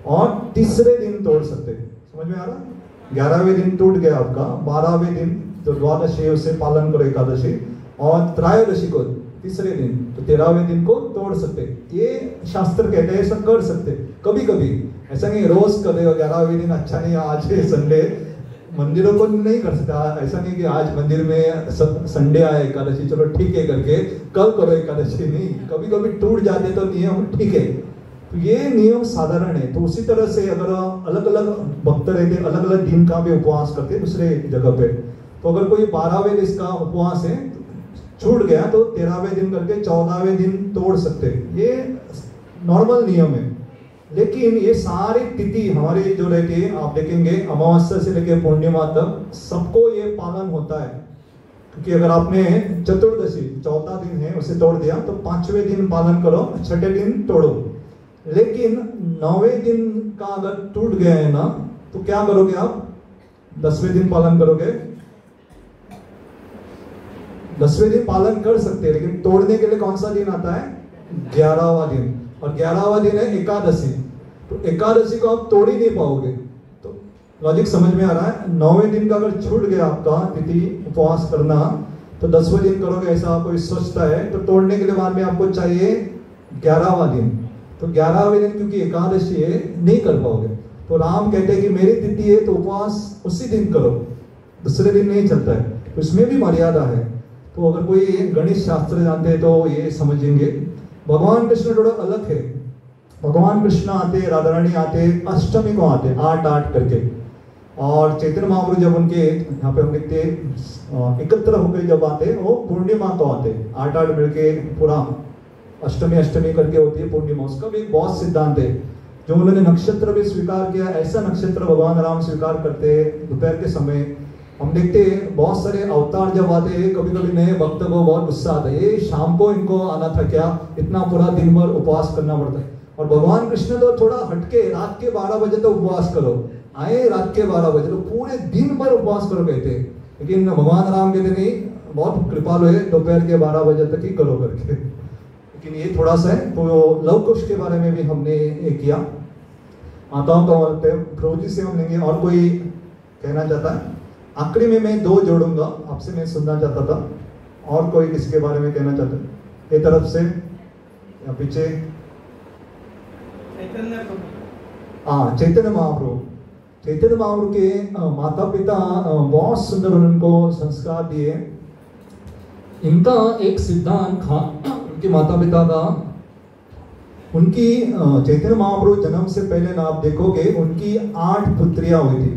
और तीसरे दिन तोड़ सकते हो। समझ में आ रहा? 11वें दिन टूट गया आपका, 12वें दिन जो द्वादशी है उसे पालन करो एकादशी, और त्रयोदशी को तीसरे दिन, तो 13वें दिन को तोड़ सकते। ये शास्त्र कहते हैं ऐसा कर सकते। कभी कभी ऐसा नहीं रोज कर देगा, 11वें दिन अच्छा नहीं आज है संडे, मंदिरों को नहीं कर सकता। ऐसा नहीं कि आज मंदिर में संडे आया एकादशी, चलो ठीक है करके कल करो एकादशी, नहीं। कभी कभी टूट जाते तो नियम ठीक है, तो ये नियम साधारण है। तो उसी तरह से अगर अलग अलग भक्त रहते, अलग अलग दिन का भी उपवास करते दूसरे जगह पे, तो अगर कोई 12वें दिन का उपवास है छूट गया तो 13वें दिन करके 14वें दिन तोड़ सकते, ये नॉर्मल नियम है। लेकिन ये सारी तिथि हमारी जो रहती है, आप देखेंगे अमावस्या से लेकर पूर्णिमा तक सबको ये पालन होता है। क्योंकि अगर आपने चतुर्दशी चौथा दिन है उसे तोड़ दिया तो 5वें दिन पालन करो, 6ठे दिन तोड़ो। लेकिन 9वें दिन का अगर टूट गया है ना, तो क्या करोगे आप? 10वें दिन पालन करोगे। 10वें दिन पालन कर सकते हैं, लेकिन तोड़ने के लिए कौन सा दिन आता है? 11वां दिन, और 11वां दिन है एकादशी। तो एकादशी को आप तोड़ ही नहीं पाओगे। तो लॉजिक समझ में आ रहा है? 9वें दिन का अगर छूट गया आपका तिथि उपवास करना, तो 10वें दिन करोगे ऐसा कोई सोचता है, तो तोड़ने के लिए बाद में आपको चाहिए 11वां दिन। तो 11वें दिन क्योंकि एकादशी है नहीं कर पाओगे, तो राम कहते हैं कि मेरी तिथि है तो उपवास उसी दिन करो, दूसरे दिन नहीं चलता है। तो इसमें भी मर्यादा है। तो अगर कोई गणित शास्त्र जानते हैं तो ये समझेंगे। भगवान कृष्ण थोड़ा अलग है। भगवान कृष्ण आते, राधा रानी आते, अष्टमी को आते 8-8 करके, और चैतन्य महाप्रभु जब उनके यहाँ पे हम लिखते एकत्र होकर जब आते, वो पूर्णिमा को आते 8-8 मिलके, पूरा अष्टमी करके होती है पूर्णिमा। उसका भी एक बहुत सिद्धांत है, जो उन्होंने नक्षत्र भी स्वीकार किया। ऐसा नक्षत्र भगवान राम स्वीकार करते दोपहर के समय। हम देखते हैं बहुत सारे अवतार जब आते हैं, कभी कभी नए भक्त को बहुत गुस्सा आता है, ये शाम को इनको आना था क्या, इतना पूरा दिन भर उपवास करना पड़ता है। और भगवान कृष्ण तो थोड़ा हटके, रात के 12 बजे तो उपवास करो, आए रात के 12 बजे तो पूरे दिन भर उपवास करो कहते। लेकिन भगवान राम कहते नहीं, बहुत कृपालु है, दोपहर के 12 बजे तक ही करो करके। लेकिन ये थोड़ा सा है। तो लव कुश के बारे में भी हमने ये किया। आता हूँ तो प्रभु जी से हम लेंगे। और कोई कहना चाहता है? आखिरी में मैं 2 जोड़ूंगा, आपसे मैं सुनना चाहता था। और कोई किसके बारे में कहना चाहता है? ये तरफ से या पीछे? चैतन्य महाप्रभु। चैतन्य महाप्रभु के माता पिता बहुत सुंदर उनको संस्कार दिए। इनका एक सिद्धांत था, उनके माता पिता का, उनकी चैतन्य महाप्रभु जन्म से पहले ना आप देखोगे उनकी 8 पुत्रियां हुई थी।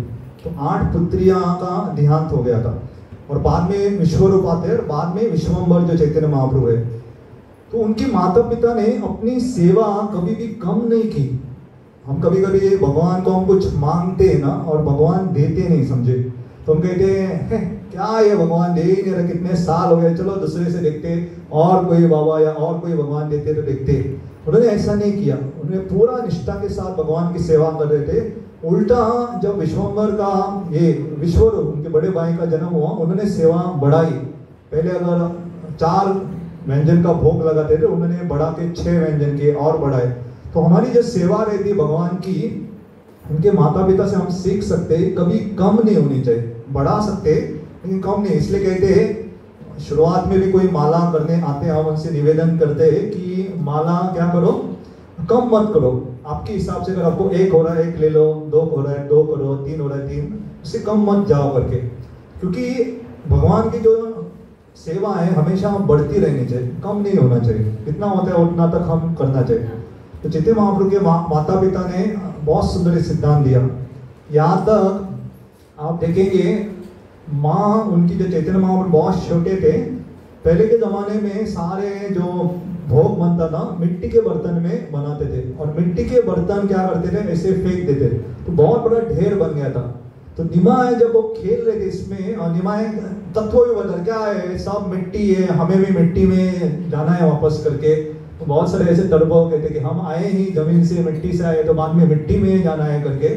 तो 8 पुत्रियां का देहांत हो गया था, और बाद में विश्वरूप आते हैं, और बाद में विश्वम्भर जो चैतन्य महाप्रभु है। तो उनके माता पिता ने अपनी सेवा कभी भी कम नहीं की। हम कभी कभी भगवान को हम कुछ मांगते हैं ना, और भगवान देते नहीं, समझे, तो हम कहते हैं क्या ये भगवान दे ही नहीं रहा, कितने साल हो गए, चलो दूसरे से देखते, और कोई बाबा या और कोई भगवान देते तो देखते। उन्होंने ऐसा नहीं किया, उन्होंने पूरा निष्ठा के साथ भगवान की सेवा कर रहे थे। उल्टा जब विश्वम्भर का ये विश्वरूप उनके बड़े भाई का जन्म हुआ, उन्होंने सेवा बढ़ाई। पहले अगर 4 व्यंजन का भोग लगाते थे, उन्होंने बढ़ा के 6 व्यंजन के और बढ़ाए। तो हमारी जो सेवा रहती है भगवान की, उनके माता पिता से हम सीख सकते हैं, कभी कम नहीं होनी चाहिए। बढ़ा सकते लेकिन कम नहीं। इसलिए कहते हैं शुरुआत में भी कोई माला करने आते हैं, हम उनसे निवेदन करते हैं कि माला क्या करो, कम मत करो। आपके हिसाब से अगर आपको 1 हो रहा है 1 ले लो, 2 हो रहा है 2 करो, 3 हो रहा है 3, उससे कम मत जाओ करके। क्योंकि भगवान की जो सेवा है हमेशा बढ़ती रहनी चाहिए, कम नहीं होना चाहिए। जितना होता है उतना तक हम करना चाहिए। तो चैतन्य महाप्रभु के माता पिता ने बहुत सुंदर सिद्धांत दिया। यहाँ तक आप देखेंगे माँ उनकी, जो चैतन्य महाप्रभु बहुत छोटे थे पहले के ज़माने में सारे जो भोग बनता था मिट्टी के बर्तन में बनाते थे, और मिट्टी के बर्तन क्या करते थे, ऐसे फेंक देते, तो बहुत बड़ा ढेर बन गया था। तो निमाय जब वो खेल रहे थे इसमें, और निमाय तत्व भी बता क्या है, सब मिट्टी है, हमें भी मिट्टी में जाना है वापस करके। तो बहुत सारे ऐसे तड़पाव कहते कि हम आए ही जमीन से, मिट्टी से आए, तो बाद में मिट्टी में जाना है करके।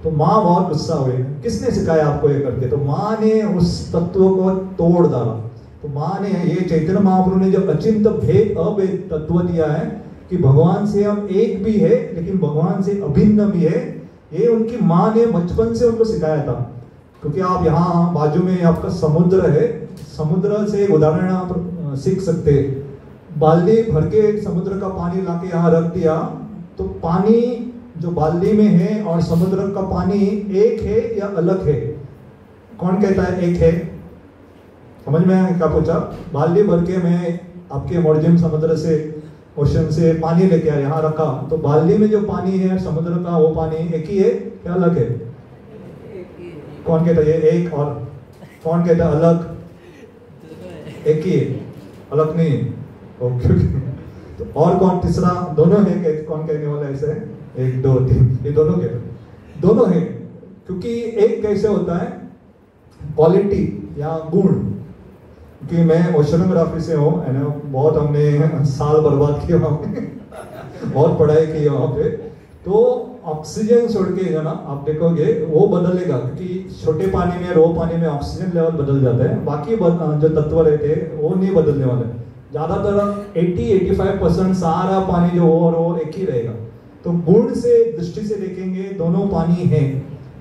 तो माँ बहुत गुस्सा हुई, किसने सिखाया आपको ये करके? तो माँ ने उस तत्व को तोड़ डाला। तो माँ ने, ये चैतन्य महाप्रभु ने जो अचिंत्य भेद अभेद तत्व दिया है कि भगवान से हम एक भी है लेकिन भगवान से अभिन्न भी है, ये उनकी माँ ने बचपन से उनको सिखाया था। क्योंकि आप यहाँ बाजू में आपका समुद्र है, समुद्र से एक उदाहरण आप सीख सकते हैं। बाल्टी भर के समुद्र का पानी लाके यहाँ रख दिया, तो पानी जो बाल्टी में है और समुद्र का पानी एक है या अलग है? कौन कहता है एक है? समझ में आया क्या पूछा? बाल्टी भर के मैं आपके मॉर्जिन समुद्र से, ओशन से पानी लेके आया, यहाँ रखा, तो बाल्टी में जो पानी है समुद्र का, वो पानी एक ही है क्या अलग है? कौन कहता है ये एक, और कौन कहता है अलग? एक ही है, अलग नहीं है। ओके, तो और कौन तीसरा? दोनों है, कौन कहने वाला ऐसे है? 1 2 3, ये दोनों कहते हैं, दोनों है। क्योंकि एक कैसे होता है, क्वालिटी या गुण। कि मैं ओशनोग्राफी से हूँ, है ना, बहुत हमने साल बर्बाद किए वहाँ पे बहुत पढ़ाई की वहाँ पे। तो ऑक्सीजन छोड़ के जो ना आप देखोगे वो बदलेगा, क्योंकि छोटे पानी में, रो पानी में ऑक्सीजन लेवल बदल जाता है, बाकी जो तत्व रहते हैं वो नहीं बदलने वाले। ज़्यादातर 80-85% सारा पानी जो और एक ही रहेगा। तो गुण से दृष्टि से देखेंगे दोनों पानी है,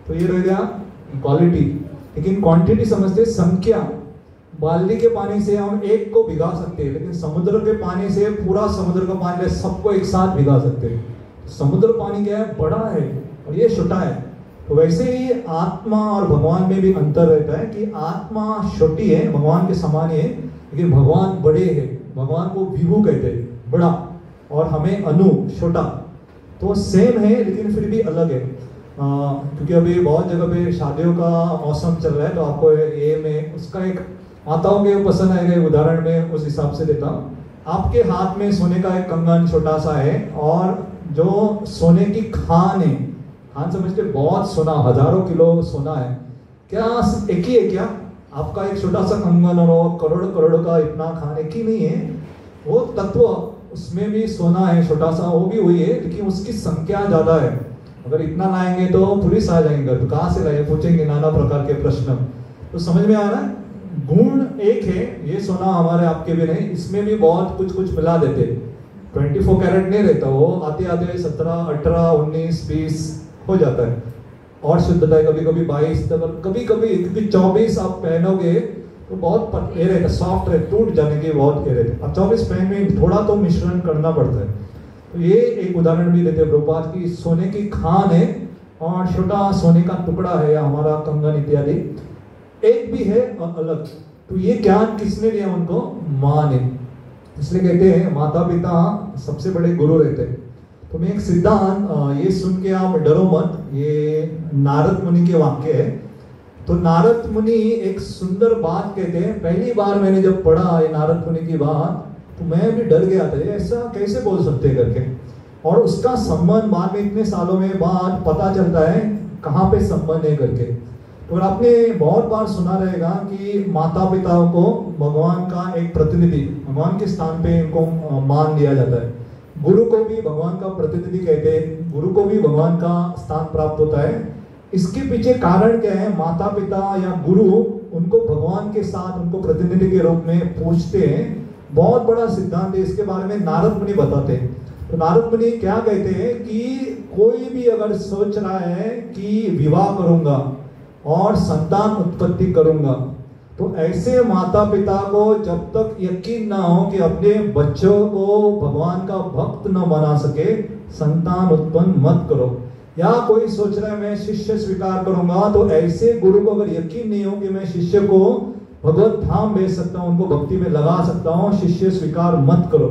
तो ये रह गया क्वालिटी। लेकिन क्वांटिटी समझते, संख्या। बाल्टी के पानी से हम एक को भिगा सकते हैं, लेकिन समुद्र के पानी से पूरा समुद्र का पानी सबको एक साथ भिगा सकते हैं। समुद्र पानी क्या है, बड़ा है और ये छोटा है। तो वैसे ही आत्मा और भगवान में भी अंतर रहता है कि आत्मा छोटी है, भगवान के समान है, लेकिन भगवान बड़े हैं। भगवान को विभु कहते हैं, बड़ा, और हमें अनु, छोटा। तो सेम है लेकिन फिर भी अलग है। क्योंकि अभी बहुत जगह पे शादियों का मौसम चल रहा है, तो आपको ये में उसका एक माताओं के पसंद आएगा उदाहरण में उस हिसाब से देता हूँ। आपके हाथ में सोने का एक कंगन छोटा सा है, और जो सोने की खान है, खान समझते, बहुत सोना, हजारों किलो सोना है, क्या एक ही है क्या? आपका एक छोटा सा कंगन और करोड़ करोड़ का इतना खान एक ही नहीं है। वो तत्व, उसमें भी सोना है छोटा सा, वो भी वही है, लेकिन उसकी संख्या ज्यादा है। अगर इतना लाएंगे तो पुलिस आ जाएंगे, तो कहाँ से लाए, पूछेंगे नाना प्रकार के प्रश्न। तो समझ में आ रहा है, गुण एक है, ये सोना हमारे आपके भी नहीं, इसमें भी बहुत कुछ कुछ मिला देते। 24 कैरेट नहीं रहता, वो आते आते 17, 18, 19, 20 हो जाता है। और शुद्धता है, कभी कभी 22, कभी कभी, क्योंकि 24 आप पहनोगे तो बहुत ये रहता, सॉफ्ट है, टूट जाने के बहुत ये रहते। अब 24 पहन में थोड़ा तो मिश्रण करना पड़ता है। तो ये एक उदाहरण भी देते हैं प्रभुपाद की, सोने की खान है और छोटा सोने का टुकड़ा है, हमारा कंगन इत्यादि, एक भी है और अलग। तो ये ज्ञान किसने दिया उनको? माँ ने। इसलिए कहते हैं माता पिता सबसे बड़े गुरु रहते हैं। तो मैं एक सिद्धांत, ये सुन के आप डरो मत, ये नारद मुनि के वाक्य है। तो नारद मुनि एक सुंदर बात कहते हैं। पहली बार मैंने जब पढ़ा ये नारद मुनि की बात, तो मैं भी डर गया था, ऐसा कैसे बोल सकते करके। और उसका संबंध बाद में इतने सालों में बाद पता चलता है कहाँ पे संबंध है करके। तो आपने बहुत बार सुना रहेगा कि माता पिता को भगवान का एक प्रतिनिधि, भगवान के स्थान पे इनको मान दिया जाता है। गुरु को भी भगवान का प्रतिनिधि कहते हैं, गुरु को भी भगवान का स्थान प्राप्त होता है। इसके पीछे कारण क्या है? माता पिता या गुरु उनको भगवान के साथ, उनको प्रतिनिधि के रूप में पूछते हैं। बहुत बड़ा सिद्धांत है, इसके बारे में नारद मुनि बताते हैं। तो नारद मुनि क्या कहते हैं कि कोई भी अगर सोच रहा है कि विवाह करूंगा और संतान उत्पत्ति करूंगा, तो ऐसे माता पिता को जब तक यकीन ना हो कि अपने बच्चों को भगवान का भक्त न बना सके, संतान उत्पन्न मत करो। या कोई सोच रहा है मैं शिष्य स्वीकार करूंगा, तो ऐसे गुरु को अगर यकीन नहीं हो कि मैं शिष्य को भगवत धाम भेज सकता हूँ, उनको भक्ति में लगा सकता हूँ, शिष्य स्वीकार मत करो।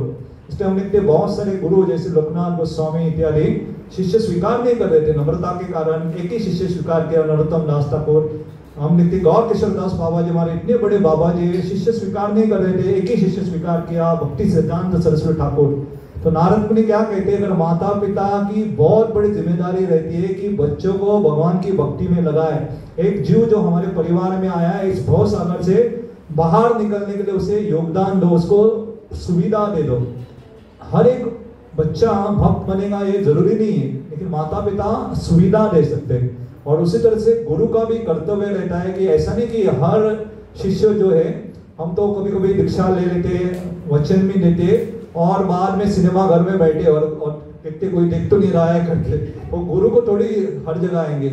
इसलिए हम देखते बहुत सारे गुरु जैसे लोकनाथ गोस्वामी इत्यादि शिष्य स्वीकार नहीं कर रहे थे, नम्रता के कारण एक ही शिष्य स्वीकार किया, नरोत्तम दास ठाकुर। हम नित्य गौर किशोर दास बाबा जी, हमारे इतने बड़े बाबा जी, शिष्य स्वीकार नहीं कर रहे थे, एक ही शिष्य स्वीकार किया, भक्ति सिद्धांत सरस्वती ठाकुर। तो नारद मुनि क्या कहते हैं, अगर माता पिता की बहुत बड़ी जिम्मेदारी रहती है कि बच्चों को भगवान की भक्ति में लगाए। एक जीव जो हमारे परिवार में आया है, इस भव सागर से बाहर निकलने के लिए उसे योगदान दो, उसको सुविधा दे दो। हर एक बच्चा भक्त बनेगा ये जरूरी नहीं है, लेकिन माता पिता सुविधा दे सकते हैं। और उसी तरह से गुरु का भी कर्तव्य रहता है कि ऐसा नहीं कि हर शिष्य जो है, हम तो कभी कभी दीक्षा ले लेते, वचन भी देते और बाद में सिनेमा घर में बैठे और देखते कोई देख तो नहीं रहा है करके, वो गुरु को थोड़ी हर जगह आएंगे।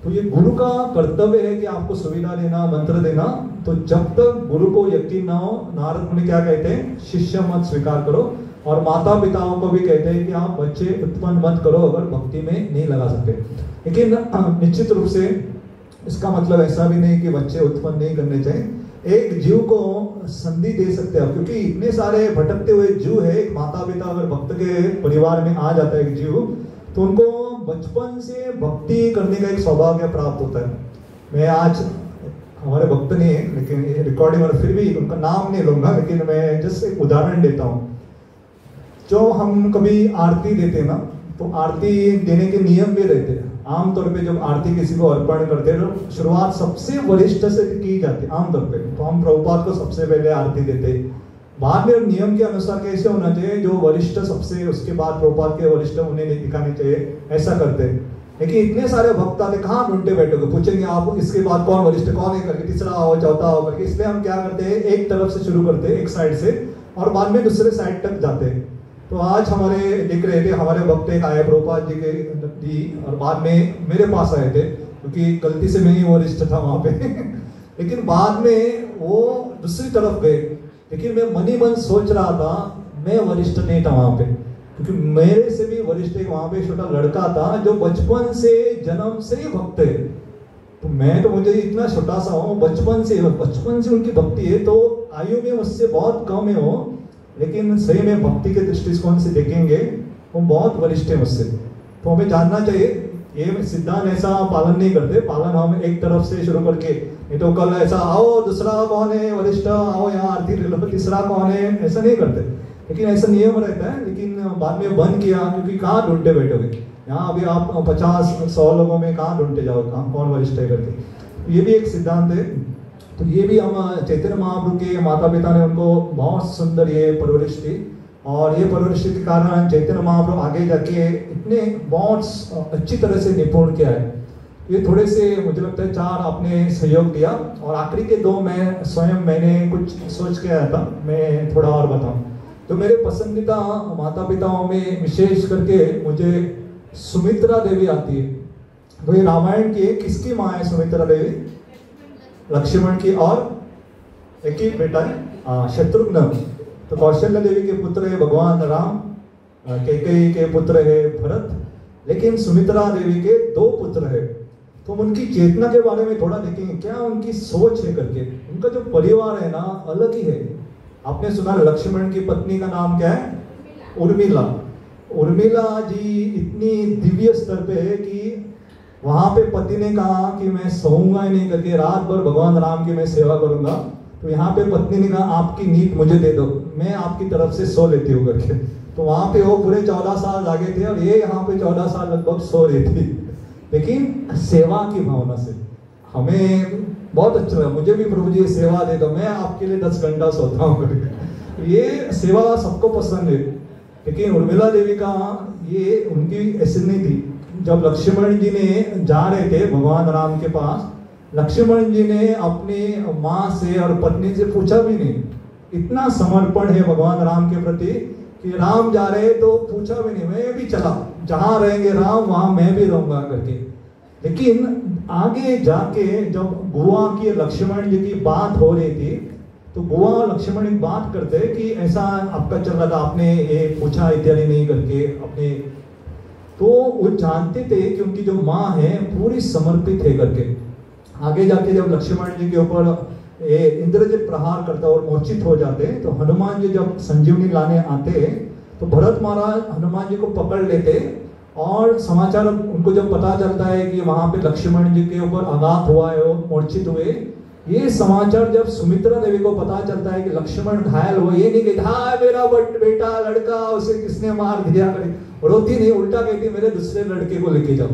तो ये गुरु का कर्तव्य है कि आपको सुविधा देना, मंत्र देना। तो जब तक गुरु को यकीन ना हो, नारद मुनि क्या कहते हैं, शिष्य मत स्वीकार करो। और माता पिताओं को भी कहते हैं कि आप बच्चे उत्पन्न मत करो अगर भक्ति में नहीं लगा सकते। लेकिन निश्चित रूप से इसका मतलब ऐसा भी नहीं कि बच्चे उत्पन्न नहीं करने चाहिए। एक जीव को संधि दे सकते हैं, क्योंकि इतने सारे भटकते हुए जीव है। एक माता पिता अगर भक्त के परिवार में आ जाता है एक जीव, तो उनको बचपन से भक्ति करने का एक सौभाग्य प्राप्त होता है। मैं आज हमारे भक्त नहीं है, लेकिन रिकॉर्डिंग और फिर भी उनका नाम नहीं लूंगा, लेकिन मैं जस्ट एक उदाहरण देता हूँ। जो हम कभी आरती देते हैं ना, तो आरती देने के नियम भी रहते हैं। आमतौर पे जब आरती किसी को अर्पण करते हैं तो शुरुआत सबसे वरिष्ठ से की जाती है आमतौर पे। तो हम प्रभुपाद को सबसे पहले आरती देते हैं। बाद में नियम के अनुसार कैसे होना चाहिए, जो वरिष्ठ सबसे, उसके बाद प्रभुपाद के वरिष्ठ उन्हें नहीं दिखाने चाहिए, ऐसा करते हैं। लेकिन इतने सारे भक्त आते, कहाँ ढूंढते बैठोगे, पूछेंगे आप इसके बाद कौन वरिष्ठ कौन है करके, तीसरा आओ चौथा आओ करके। इसलिए हम क्या करते हैं, एक तरफ से शुरू करते हैं, एक साइड से, और बाद में दूसरे साइड तक जाते हैं। तो आज हमारे दिख रहे थे, हमारे भक्त एक आए प्रभुपाद जी के जी, और बाद में मेरे पास आए थे, क्योंकि गलती से मैं ही वरिष्ठ था वहां पे लेकिन बाद में वो दूसरी तरफ गए। लेकिन मैं मन ही मन सोच रहा था, मैं वरिष्ठ नहीं था वहां पे, क्योंकि मेरे से भी वरिष्ठ एक वहां पे छोटा लड़का था जो बचपन से, जन्म से ही भक्त है। तो मैं तो, मुझे इतना छोटा सा हूँ, बचपन से उनकी भक्ति है। तो आयु में मुझसे बहुत कम है वो, लेकिन सही में भक्ति के दृष्टिकोण से देखेंगे वो बहुत वरिष्ठ है मुझसे। तो हमें जानना चाहिए, ये सिद्धांत ऐसा पालन नहीं करते, पालन हम एक तरफ से शुरू करके, नहीं तो कल ऐसा आओ दूसरा कौन है वरिष्ठ, आओ यहाँ आरती ले लो, तीसरा कौन है, ऐसा नहीं करते। लेकिन ऐसा नियम रहता है, लेकिन बाद में बंद किया, क्योंकि कहाँ ढूंढते बैठोगे, यहाँ अभी आप 50-100 लोगों में कहाँ ढूंढते जाओ कौन वरिष्ठ है करके। ये भी एक सिद्धांत है। तो ये भी हम चैतन्य महाप्रभु के माता पिता ने उनको बहुत सुंदर ये परवरिश दी, और ये परवरिश के कारण चैतन्य महाप्रभु आगे जाके इतने बहुत अच्छी तरह से निपुण किया है। ये थोड़े से मुझे लगता है 4 आपने सहयोग दिया, और आखिरी के 2 मैं स्वयं मैंने कुछ सोच के आया था, मैं थोड़ा और बताऊं। तो मेरे पसंदीदा माता पिताओं में विशेष करके मुझे सुमित्रा देवी आती है। तो ये रामायण की किसकी माँ है सुमित्रा देवी? लक्ष्मण की, और एक ही बेटा है शत्रुघ्न। तो कौशल्य देवी के पुत्र है भगवान राम, कैकेयी के पुत्र है भरत, लेकिन सुमित्रा देवी के 2 पुत्र है। तो उनकी चेतना के बारे में थोड़ा देखेंगे, क्या उनकी सोच है करके। उनका जो परिवार है ना, अलग ही है। आपने सुना लक्ष्मण की पत्नी का नाम क्या है? उर्मिला। उर्मिला जी इतनी दिव्य स्तर पे है कि वहां पे पति ने कहा कि मैं सोऊंगा ही नहीं करके, रात भर भगवान राम की मैं सेवा करूंगा। तो यहाँ पे पत्नी ने कहा आपकी नींद मुझे दे दो, मैं आपकी तरफ से सो लेती हूँ करके। तो वहां पे वो पूरे 14 साल जागे थे, और ये यहाँ पे 14 साल लगभग सो रही थी, लेकिन सेवा की भावना से। हमें बहुत अच्छा लगा, मुझे भी प्रभु जी सेवा दे दो, मैं आपके लिए 10 घंटा सोता हूँ करके। ये सेवा सबको पसंद है, लेकिन उर्मिला देवी का ये उनकी ऐसी नहीं थी। जब लक्ष्मण जी ने जा रहे थे भगवान राम के पास, लक्ष्मण जी ने अपनी माँ से और पत्नी से पूछा भी नहीं। इतना समर्पण है भगवान राम के प्रति कि राम जा रहे तो पूछा भी नहीं, मैं भी चला, जहाँ रहेंगे राम वहां मैं भी रहूंगा करके। लेकिन आगे जाके जब गुआ की लक्ष्मण जी की बात हो रही थी, तो गुआ लक्ष्मण एक बात करते कि ऐसा आपका चल रहा था, आपने ये पूछा इत्यादि नहीं करके अपने। तो वो जानते थे कि उनकी जो माँ है पूरी समर्पित है करके। आगे जाके जब लक्ष्मण जी के ऊपर इंद्रजित प्रहार करता और मूर्छित हो जाते, तो हनुमान जी जब संजीवनी लाने आते, तो भरत महाराज हनुमान जी को पकड़ लेते और समाचार उनको जब पता चलता है कि वहां पे लक्ष्मण जी के ऊपर आघात हुआ है, वो मूर्छित हुए, ये समाचार जब सुमित्रा देवी को पता चलता है कि लक्ष्मण घायल हुआ, ये नहीं कहती हाँ मेरा बेटा लड़का उसे किसने मार दिया, रोती नहीं, उल्टा कहती मेरे दूसरे लड़के को लेके जाओ।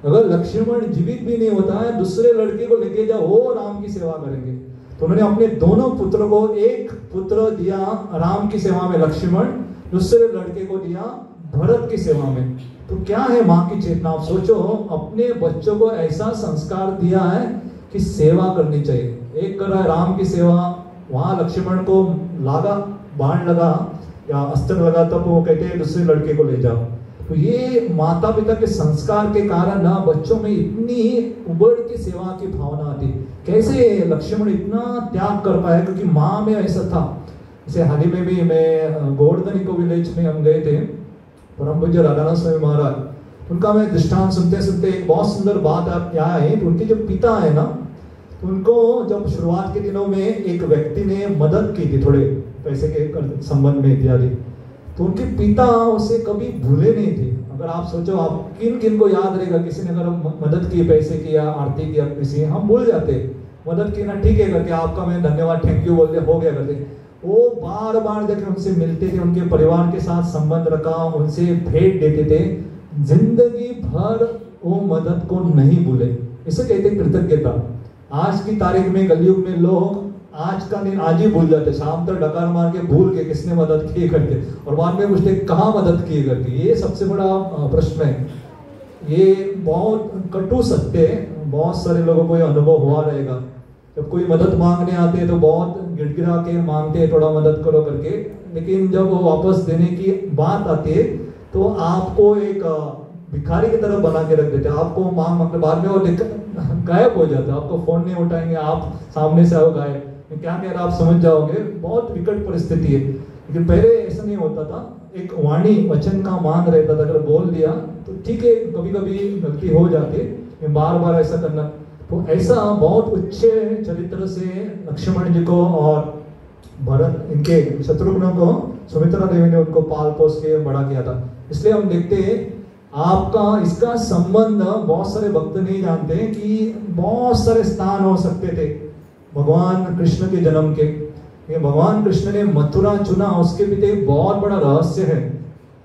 अगर लक्ष्मण जीवित भी नहीं होता है, दूसरे लड़के को लेके जाओ, वो राम की सेवा करेंगे। तो उन्होंने अपने दोनों पुत्र को, एक पुत्र दिया राम की सेवा में लक्ष्मण, दूसरे लड़के को दिया भरत की सेवा में। तो क्या है माँ की चेतना, आप सोचो, अपने बच्चों को ऐसा संस्कार दिया है कि सेवा करनी चाहिए। एक कर रहा है राम की सेवा, वहां लक्ष्मण को लागा, बाण लगा या अस्त्र लगा, तब वो कहते हैं दूसरे लड़के को ले जाओ। तो ये माता पिता के संस्कार के कारण ना बच्चों में इतनी उबड़ की सेवा की भावना आती। कैसे लक्ष्मण इतना त्याग कर पाया, क्योंकि माँ में ऐसा था। जैसे हाल ही में भी मैं गोवर्धन इको विलेज में हम गए थे, परम पूज्य राधानाथ स्वामी महाराज, उनका मैं दृष्टांत सुनते सुनते एक बहुत सुंदर बात आप क्या है, तो उनके जो पिता है ना, तो उनको जब शुरुआत के दिनों में एक व्यक्ति ने मदद की थी थोड़े पैसे के संबंध में इत्यादि, तो उनके पिता उसे कभी भूले नहीं थे। अगर आप सोचो, आप किन किन को याद रहेगा, किसी ने अगर मदद की, पैसे किया, आरती किया, किसी हम भूल जाते, मदद की ना ठीक है करके आपका मैं धन्यवाद थैंक यू बोल दे, हो गया करते। वो बार बार जब उनसे मिलते थे, उनके परिवार के साथ संबंध रखा, उनसे भेंट देते थे, जिंदगी भर वो मदद को नहीं भूले। इसे कहते कृतज्ञता। आज की तारीख में कलयुग में लोग आज का दिन आज ही भूल जाते, शाम तक डकार मार के भूल के किसने मदद की करके, और बाद में पूछते कहाँ मदद की करके। ये सबसे बड़ा प्रश्न है। ये बहुत कटु सत्य है, बहुत सारे लोगों को ये अनुभव हुआ रहेगा। जब कोई मदद मांगने आते हैं तो बहुत गिड़गिड़ा के मांगते हैं थोड़ा मदद करो करके, लेकिन जब वो वापस देने की बात आती है तो आपको एक भिखारी की तरह बना के रख देते हैं। आपको मांग बाद में वो गायब हो जाता है, आपको फोन नहीं उठाएंगे, आप सामने से आओ गायब, क्या कह रहा आप समझ जाओगे। बहुत विकट परिस्थिति है। लेकिन पहले ऐसा नहीं होता था, एक वाणी वचन का मान रहता था, अगर बोल दिया तो ठीक है, कभी कभी गलती हो जाती है, बार बार ऐसा करना। तो ऐसा बहुत अच्छे चरित्र से लक्ष्मण जी को और भरत, इनके शत्रुघ्न को सुमित्रा देवी ने उनको पाल पोस के बड़ा किया था। इसलिए हम देखते हैं आपका इसका संबंध बहुत सारे भक्त नहीं जानते कि बहुत सारे स्थान हो सकते थे भगवान कृष्ण के जन्म के। ये भगवान कृष्ण ने मथुरा चुना, उसके पीछे एक बहुत बड़ा रहस्य है।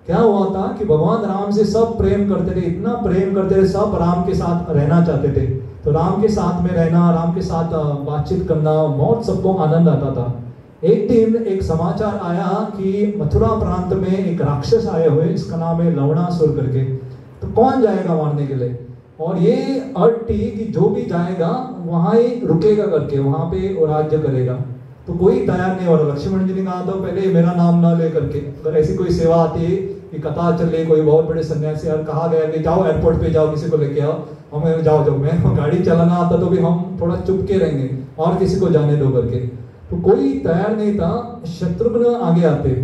क्या हुआ था कि भगवान राम से सब प्रेम करते थे, इतना प्रेम करते थे, सब राम के साथ रहना चाहते थे। तो राम के साथ में रहना, राम के साथ बातचीत करना, बहुत सबको आनंद आता था। एक दिन एक समाचार आया कि मथुरा प्रांत में एक राक्षस आए हुए, इसका नाम है लवणासुर करके। तो कौन जाएगा मारने के लिए, और ये अर्थ थी कि जो भी जाएगा वहां ही रुकेगा करके, वहां पे वो राज्य करेगा। तो कोई तैयार नहीं हो रहा। लक्ष्मण जी ने कहा था पहले मेरा नाम ना ले करके, अगर ऐसी कोई सेवा आती है कि कथा चले, कोई बहुत बड़े सन्यासी यार कहा गया कि जाओ एयरपोर्ट पे जाओ, किसी को लेके आओ, हमें जाओ जाओ, मैं गाड़ी चलाना आता तो भी हम थोड़ा चुप के रहेंगे और किसी को जाने दो करके। तो कोई तैयार नहीं था। शत्रुघ्न आगे आते,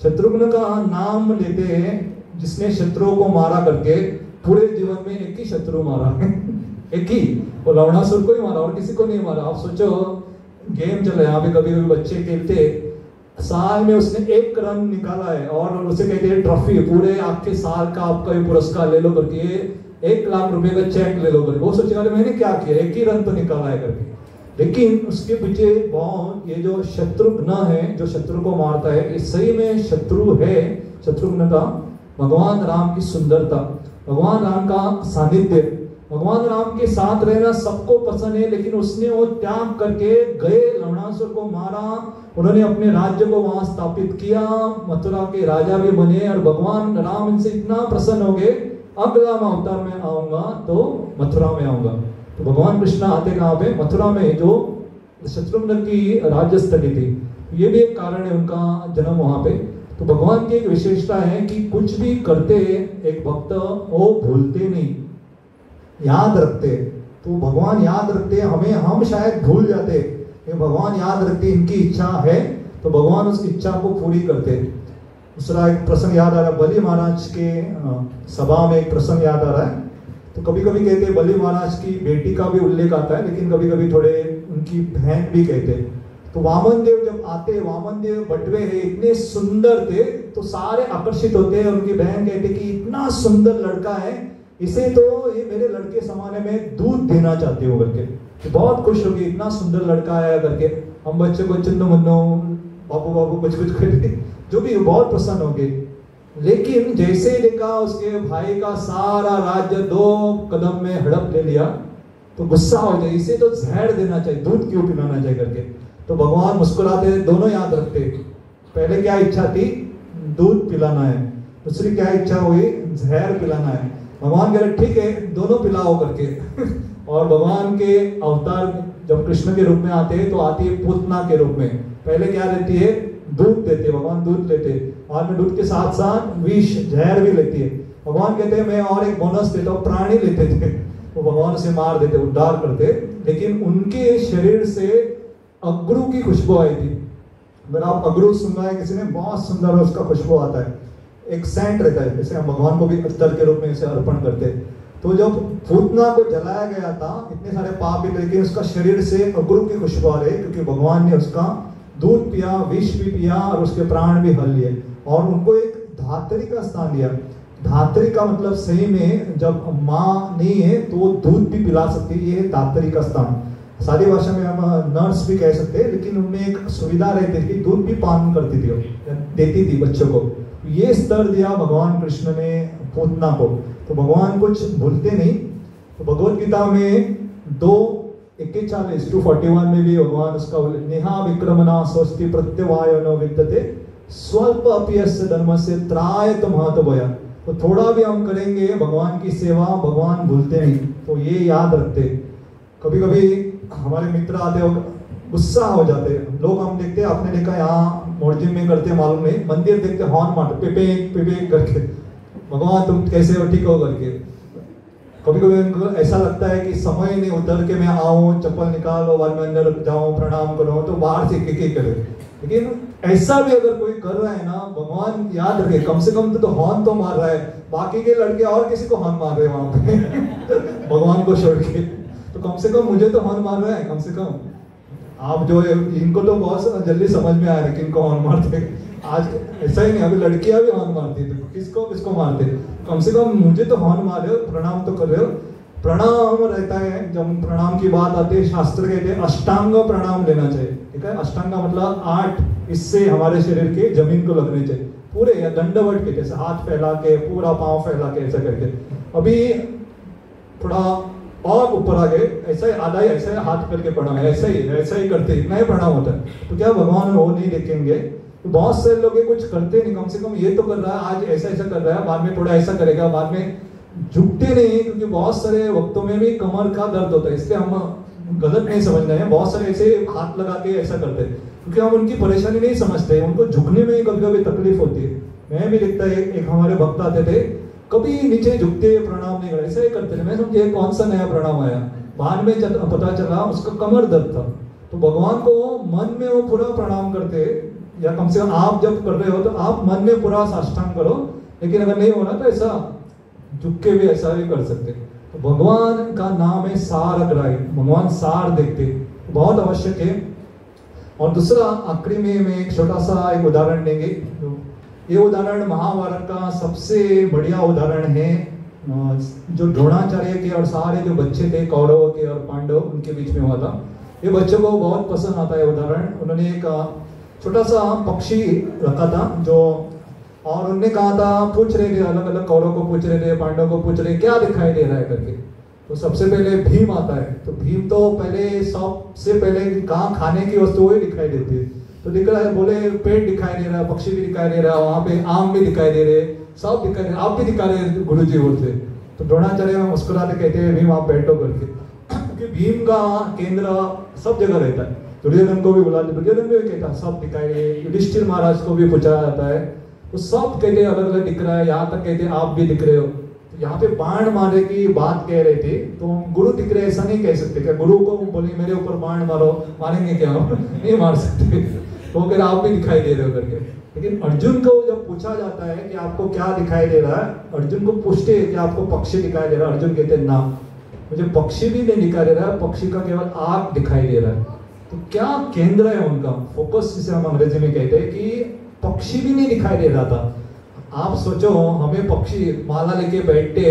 शत्रुघ्न का नाम लेते हैं, जिसने शत्रुओं को मारा करके, पूरे जीवन में एक ही शत्रु मारा एक ही, वो लवणासुर को ही मारा और किसी को नहीं मारा। आप सोचो, गेम चले यहाँ पे, कभी कभी बच्चे खेलते, साल में उसने 1 रन निकाला है और उसे कहते हैं ट्रॉफी, पूरे आपके साल का आपका ये पुरस्कार ले लो करके, 1 लाख रुपए का चेक ले लो करके। वो सोचेगा मैंने क्या किया, 1 ही रन तो निकाला है करके। लेकिन उसके पीछे बहुत, ये जो शत्रुघ्न है, जो शत्रु को मारता है, ये सही में शत्रु है शत्रुघ्न का। भगवान राम की सुंदरता, भगवान राम का सानिध्य, भगवान राम के साथ रहना सबको पसंद है, लेकिन उसने वो त्याग करके गए, लवणासुर को मारा, उन्होंने अपने राज्य को वहां स्थापित किया, मथुरा के राजा भी बने, और भगवान राम इनसे इतना प्रसन्न हो गए, अगला मैं अवतार में आऊंगा तो मथुरा में आऊंगा। तो भगवान कृष्ण आते कहाँ पे, मथुरा में, जो शत्रुघ्न की राज्य स्थली थी। ये भी एक कारण है उनका जन्म वहां पे। तो भगवान की एक विशेषता है कि कुछ भी करते एक भक्त वो भूलते नहीं, याद रखते। तो भगवान याद रखते, हमें हम शायद भूल जाते, भगवान याद रखते, इनकी इच्छा है तो भगवान उस इच्छा को पूरी करते। दूसरा एक प्रसंग याद आ रहा है, बलि महाराज के सभा में एक प्रसंग याद आ रहा है। तो कभी कभी कहते हैं बलि महाराज की बेटी का भी उल्लेख आता है, लेकिन कभी कभी थोड़े उनकी बहन भी कहते हैं। तो वामन देव जब आते, वामन देव बटवे है, इतने सुंदर थे, तो सारे आकर्षित होते हैं। उनकी बहन कहते कि इतना इतना सुंदर लड़का है, इसे तो ये मेरे लड़के समाने में दूध देना चाहती हो करके, तो बहुत खुश होगी, इतना सुंदर लड़का आया करके। हम बच्चे को चिन्नो मुन्नो बाबू बाबू कुछ कुछ कर जो भी बहुत प्रसन्न हो गए। लेकिन जैसे ही देखा उसके भाई का सारा राज्य 2 कदम में हड़प ले लिया, तो गुस्सा हो जाए, इसे तो जहर देना चाहिए, दूध क्यों पिलाना चाहिए करके। तो भगवान मुस्कुराते, दोनों याद रखते। पहले क्या इच्छा थी? दूध पिलाना है। दूसरी क्या इच्छा हुई? जहर पिलाना है। भगवान कह रहे ठीक है, दोनों पिलाओ करके। और भगवान के अवतार जब कृष्ण के रूप में आते हैं तो आती है पूतना के रूप में। पहले क्या रहती है? दूध देते, भगवान दूध लेते, और में दूध के साथ साथ विष जहर भी लेती है। भगवान कहते हैं मैं और एक बोनस देता हूँ, प्राणी लेते थे, वो भगवान से मार देते, उद्धार करते। लेकिन उनके शरीर से अगरू की खुशबू आई थी। अगर आप अगरू सुना है किसी ने, बहुत सुंदर उसका खुशबू आता है, एक सेंट रहता है, जैसे हम भगवान को भी अत्तर के रूप में इसे अर्पण करते। तो जब पूतना को जलाया गया था, इतने सारे पाप भी, लेकिन उसका शरीर से अगरू की खुशबू आ रही, क्योंकि भगवान ने उसका दूध पिया, विष भी पिया और उसके प्राण भी हल लिए, और उनको एक धात्री का स्थान दिया। धात्री का मतलब सही में जब माँ नहीं है तो वो दूध भी पिला सकती है, ये है धात्री का स्थान। सारी भाषा में हम नर्स भी कह सकते हैं, लेकिन उनमें एक सुविधा रहती थी, दूध भी पान करती थी, देती थी बच्चों को। ये स्तर दिया भगवान कृष्ण ने पूतना को। तो भगवान कुछ भूलते नहीं। तो भगवत गीता में 2:41-41 में भी भगवान उसका नेहा विक्रमणा स्वस्ति प्रत्यवायो विद्यते स्वल्प अप्यस्य धर्म से त्रायत महत्वया। तो थोड़ा भी हम करेंगे भगवान की सेवा, भगवान भूलते नहीं, तो ये याद रखते। कभी कभी हमारे मित्र आते हो, गुस्सा हो जाते हैं लोग, हम देखते हैं, आपने देखा यहाँ मोर्जिम में करते मालूम नहीं, मंदिर देखते हॉर्न मारते पेपे पेपे करके, भगवान तुम कैसे हो, ठीक हो करके। कभी कभी उनको ऐसा लगता है कि समय नहीं उतर के मैं आऊँ, चप्पल निकालो, बाद में अंदर जाऊँ, प्रणाम करो, तो बाहर से एक करे। लेकिन ऐसा भी अगर कोई कर रहा है ना, भगवान याद रखे, कम से कम तो हॉर्न तो मार रहा है, बाकी के लड़के और किसी को हॉर्न मार रहे हैं वहां पे भगवान को छोड़ के, तो कम से कम मुझे तो हॉर्न मार रहा है। कम से कम आप जो इनको तो बहुत जल्दी समझ में आ रहा है किनको हॉर्न मारते। आज ऐसा ही नहीं, अभी लड़कियां भी हॉर्न मारती थी, किसको किसको मारते, कम से कम मुझे तो हॉर्न मार रहे हो, प्रणाम तो कर रहे हो। प्रणाम रहता है, जब प्रणाम की बात आती है, शास्त्र कहते हैं अष्टांग प्रणाम लेना चाहिए। ठीक है, अष्टांग मतलब 8 इससे हमारे शरीर के जमीन को लगने चाहिए पूरे, या दंडवत के जैसे हाथ फैला के, पूरा पांव फैला के, ऐसा करके। अभी थोड़ा और ऊपर आ गए, ऐसा ही आधा ही ऐसा ही हाथ करके प्रणाम, ऐसा ही करते, इतना ही प्रणाम होता है। तो क्या भगवान वो नहीं देखेंगे? तो बहुत सारे लोग कुछ करते नहीं, कम से कम ये तो कर रहा है, आज ऐसा ऐसा कर रहा है, बाद में थोड़ा ऐसा करेगा, बाद में झुकते नहीं, क्योंकि बहुत सारे वक्तों में भी कमर का दर्द होता है, इसलिए हम गलत नहीं समझ रहे हैं। बहुत सारे ऐसे हाथ लगा के ऐसा करते हैं, क्योंकि हम उनकी परेशानी नहीं समझते, उनको झुकने में कभी कभी तकलीफ होती है। मैं भी देखता है, एक हमारे भक्त आते थे, कभी नीचे झुकते प्रणाम नहीं करते, ऐसा ही करते थे। मैं समझे कौन सा नया प्रणाम आया, बाद में पता चला उसका कमर दर्द था। तो भगवान को मन में वो पूरा प्रणाम करते, या कम से कम आप जब कर रहे हो तो आप मन में पूरा साष्टांग करो, लेकिन अगर नहीं होना तो ऐसा झुक के भी ऐसा भी कर सकते। तो भगवान का नाम है सारग्राही, भगवान सार देखते, बहुत आवश्यक है। और दूसरा आखिरी में मैं एक छोटा सा एक उदाहरण देंगे। ये उदाहरण महाभारत का सबसे बढ़िया उदाहरण है, जो द्रोणाचार्य के और सारे जो बच्चे थे कौरवों के और पांडव, उनके बीच में हुआ था। ये बच्चों को बहुत पसंद आता है उदाहरण। उन्होंने एक छोटा सा पक्षी रखा था जो, और उन्होंने कहा था, पूछ रहे थे अलग अलग कौरव को पूछ रहे थे, पांडव को पूछ रहे क्या दिखाई दे रहा है करके। तो सबसे पहले भीम आता है। तो भीम तो पहले सबसे पहले कहाँ खाने की वस्तु ही दिखाई देती है, तो दिख रहा है, बोले पेड़ दिखाई दे रहा है, पक्षी भी दिखाई दे रहा है, वहां पे आम भी दिखाई दे रहे, सब दिखाई दे रहे, आप भी दिखा रहे गुरु जी बोलते। तो द्रोणाचार्य मुस्कुराते कहते हैं भीम आप बैठो करके, क्योंकि भीम का केंद्र सब जगह रहता है। दुर्योधन को भी बुलाते, दुर्योधन भी कहता सब दिखाई दे, युधिष्ठिर महाराज को भी पूछा जाता है, तो सब कहते अलग अलग दिख रहा है, यहाँ तक कहते आप भी दिख रहे हो। तो यहाँ पे बाण मारने की बात कह रहे थे, तो गुरु दिख रहे ऐसा नहीं कह सकते, क्या गुरु को बोले मेरे ऊपर बाण मारो, मारेंगे क्या हम? नहीं मार सकते। तो फिर आप भी दिखाई दे रहे हो करके। लेकिन अर्जुन को जब पूछा जाता है कि आपको क्या दिखाई दे रहा है, अर्जुन को पूछते हैं कि आपको पक्षी दिखाई दे रहा है, अर्जुन कहते हैं ना, मुझे पक्षी भी नहीं दिखाई दे रहा है, पक्षी का केवल आग दिखाई दे रहा है। तो क्या केंद्र है उनका, फोकस जिसे हम अंग्रेजी में कहते हैं, कि पक्षी भी नहीं दिखाई दे रहा था, आप सोचो हमें पक्षी माला लेके बैठते,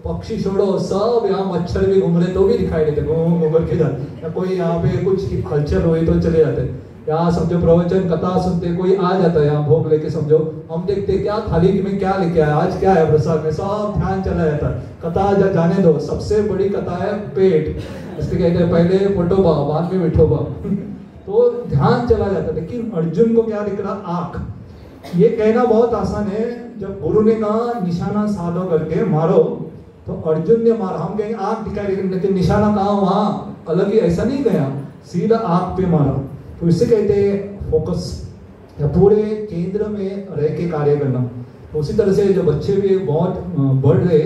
पक्षी छोड़ो सब यहाँ मच्छर भी घूम रहे तो भी दिखाई देते, घूम घूम करके जाते, या कोई यहाँ पे कुछ हलचल हुई तो चले जाते। यहाँ समझो प्रवचन कथा सुनते, कोई आ जाता है यहाँ भोग लेके, समझो हम देखते क्या थाली में क्या लेके आया, आज क्या है प्रसाद में, सब ध्यान चला जाता है। कथा जाने दो, सबसे बड़ी कथा है पेट, इसलिए कहते हैं पहले फोटोबा बाद में विठोबा तो ध्यान चला जाता। लेकिन अर्जुन को क्या दिख रहा, आंख। ये कहना बहुत आसान है, जब गुरु ने कहा निशाना साधो करके मारो तो अर्जुन ने मारा, हम कहेंगे आंख दिखाई, लेकिन निशाना कहाँ, वहां अलग ही ऐसा नहीं गया, सीधा आंख पे मारा। तो इससे कहते हैं फोकस, या पूरे केंद्र में रह के कार्य करना। तो उसी तरह से जो बच्चे भी बहुत बढ़ रहे,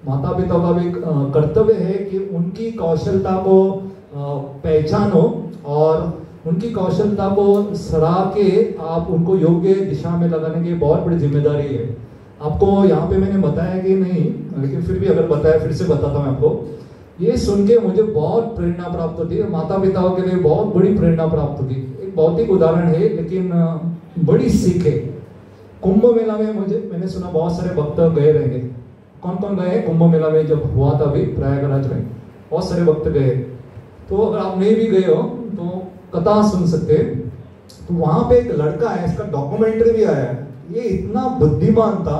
माता पिता का भी कर्तव्य है कि उनकी कौशलता को पहचानो और उनकी कौशलता को सराह के आप उनको योग्य दिशा में लगाने की बहुत बड़ी जिम्मेदारी है। आपको यहाँ पे मैंने बताया कि नहीं, लेकिन फिर भी अगर बताया फिर से बताता हूँ आपको। ये सुन के मुझे बहुत प्रेरणा प्राप्त होती है, माता पिताओं के लिए बहुत बड़ी प्रेरणा प्राप्त होती है। एक भौतिक उदाहरण है लेकिन बड़ी सीख है। कुंभ मेला में मैंने सुना बहुत सारे भक्त गए रहेंगे। कौन कौन गए कुंभ मेला में? जब हुआ था अभी प्रयागराज में, बहुत सारे भक्त गए। तो अगर आप नहीं भी गए हो तो कथा सुन सकते। तो वहां पे एक लड़का है, इसका डॉक्यूमेंट्री भी आया है। ये इतना बुद्धिमान था,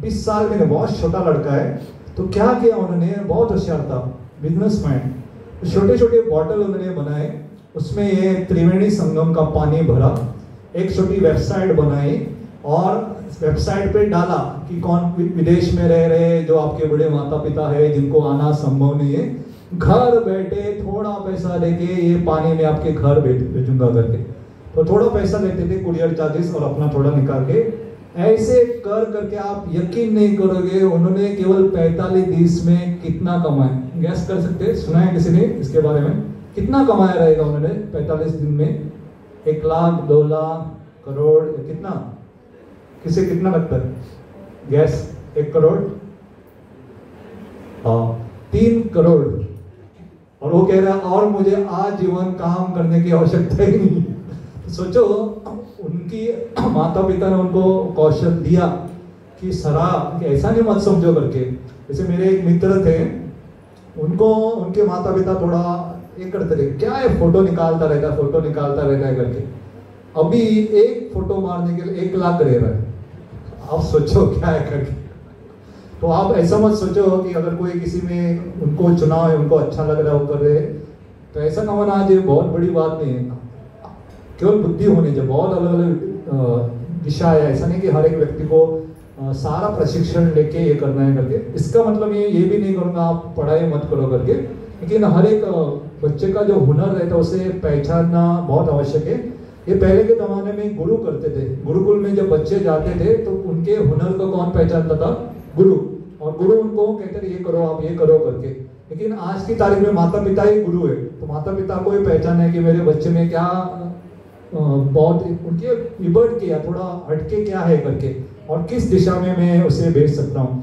20 साल में, बहुत छोटा लड़का है। तो क्या किया उन्होंने, बहुत होशियार था, बिजनेसमैन। तो छोटे छोटे बॉटल उन्होंने बनाए, उसमें ये त्रिवेणी संगम का पानी भरा, एक छोटी वेबसाइट बनाई और वेबसाइट पे डाला कि कौन विदेश में रह रहे जो आपके बड़े माता पिता है जिनको आना संभव नहीं है, घर बैठे थोड़ा पैसा देके ये पानी में आपके घर भेजूंगा करके। तो थोड़ा पैसा लेते थे, कुरियर चार्जेस, और अपना थोड़ा निकाल के ऐसे कर करके आप यकीन नहीं करोगे उन्होंने केवल 45 दिन में कितना कमाया। गैस कर सकते हैं? सुना है किसी ने इसके बारे में? कितना कमाया रहेगा उन्होंने 45 दिन में? 1 लाख, 2 लाख, करोड़, कितना? किसे कितना लगता है? गैस? 1 करोड़? 3 करोड़। और वो कह रहा है और मुझे आजीवन काम करने की आवश्यकता ही नहीं। तो सोचो उनकी माता पिता ने उनको कौशल दिया कि सराह, ऐसा नहीं मत समझो करके। जैसे मेरे एक मित्र थे, उनको उनके माता पिता थोड़ा एक करते थे, क्या है फोटो निकालता रहता है करके। अभी एक फोटो मारने के लिए 1 लाख ले रहा है। आप सोचो क्या है करके। तो आप ऐसा मत सोचो कि अगर कोई किसी में उनको चुनाव है, उनको अच्छा लग रहा है वो कर रहे, तो ऐसा कमाना आज बहुत बड़ी बात नहीं है। केवल बुद्धि होनी चाहिए। बहुत अलग अलग दिशा है, ऐसा नहीं कि हर एक व्यक्ति को सारा प्रशिक्षण लेके ये करना है करके। इसका मतलब ये भी नहीं करूँगा आप पढ़ाई मत करो करके, लेकिन हर एक बच्चे का जो हुनर रहता है उसे पहचानना बहुत आवश्यक है। ये पहले के जमाने में गुरु करते थे। गुरुकुल में जब बच्चे जाते थे तो उनके हुनर को कौन पहचानता था? गुरु। और गुरु उनको कहते थे ये करो, आप ये करो करके। लेकिन आज की तारीख में माता पिता ही गुरु है। तो माता पिता को ये पहचान है कि मेरे बच्चे में क्या बहुत उनके विबर्ड किया, थोड़ा हटके क्या है करके, और किस दिशा में मैं उसे भेज सकता हूँ।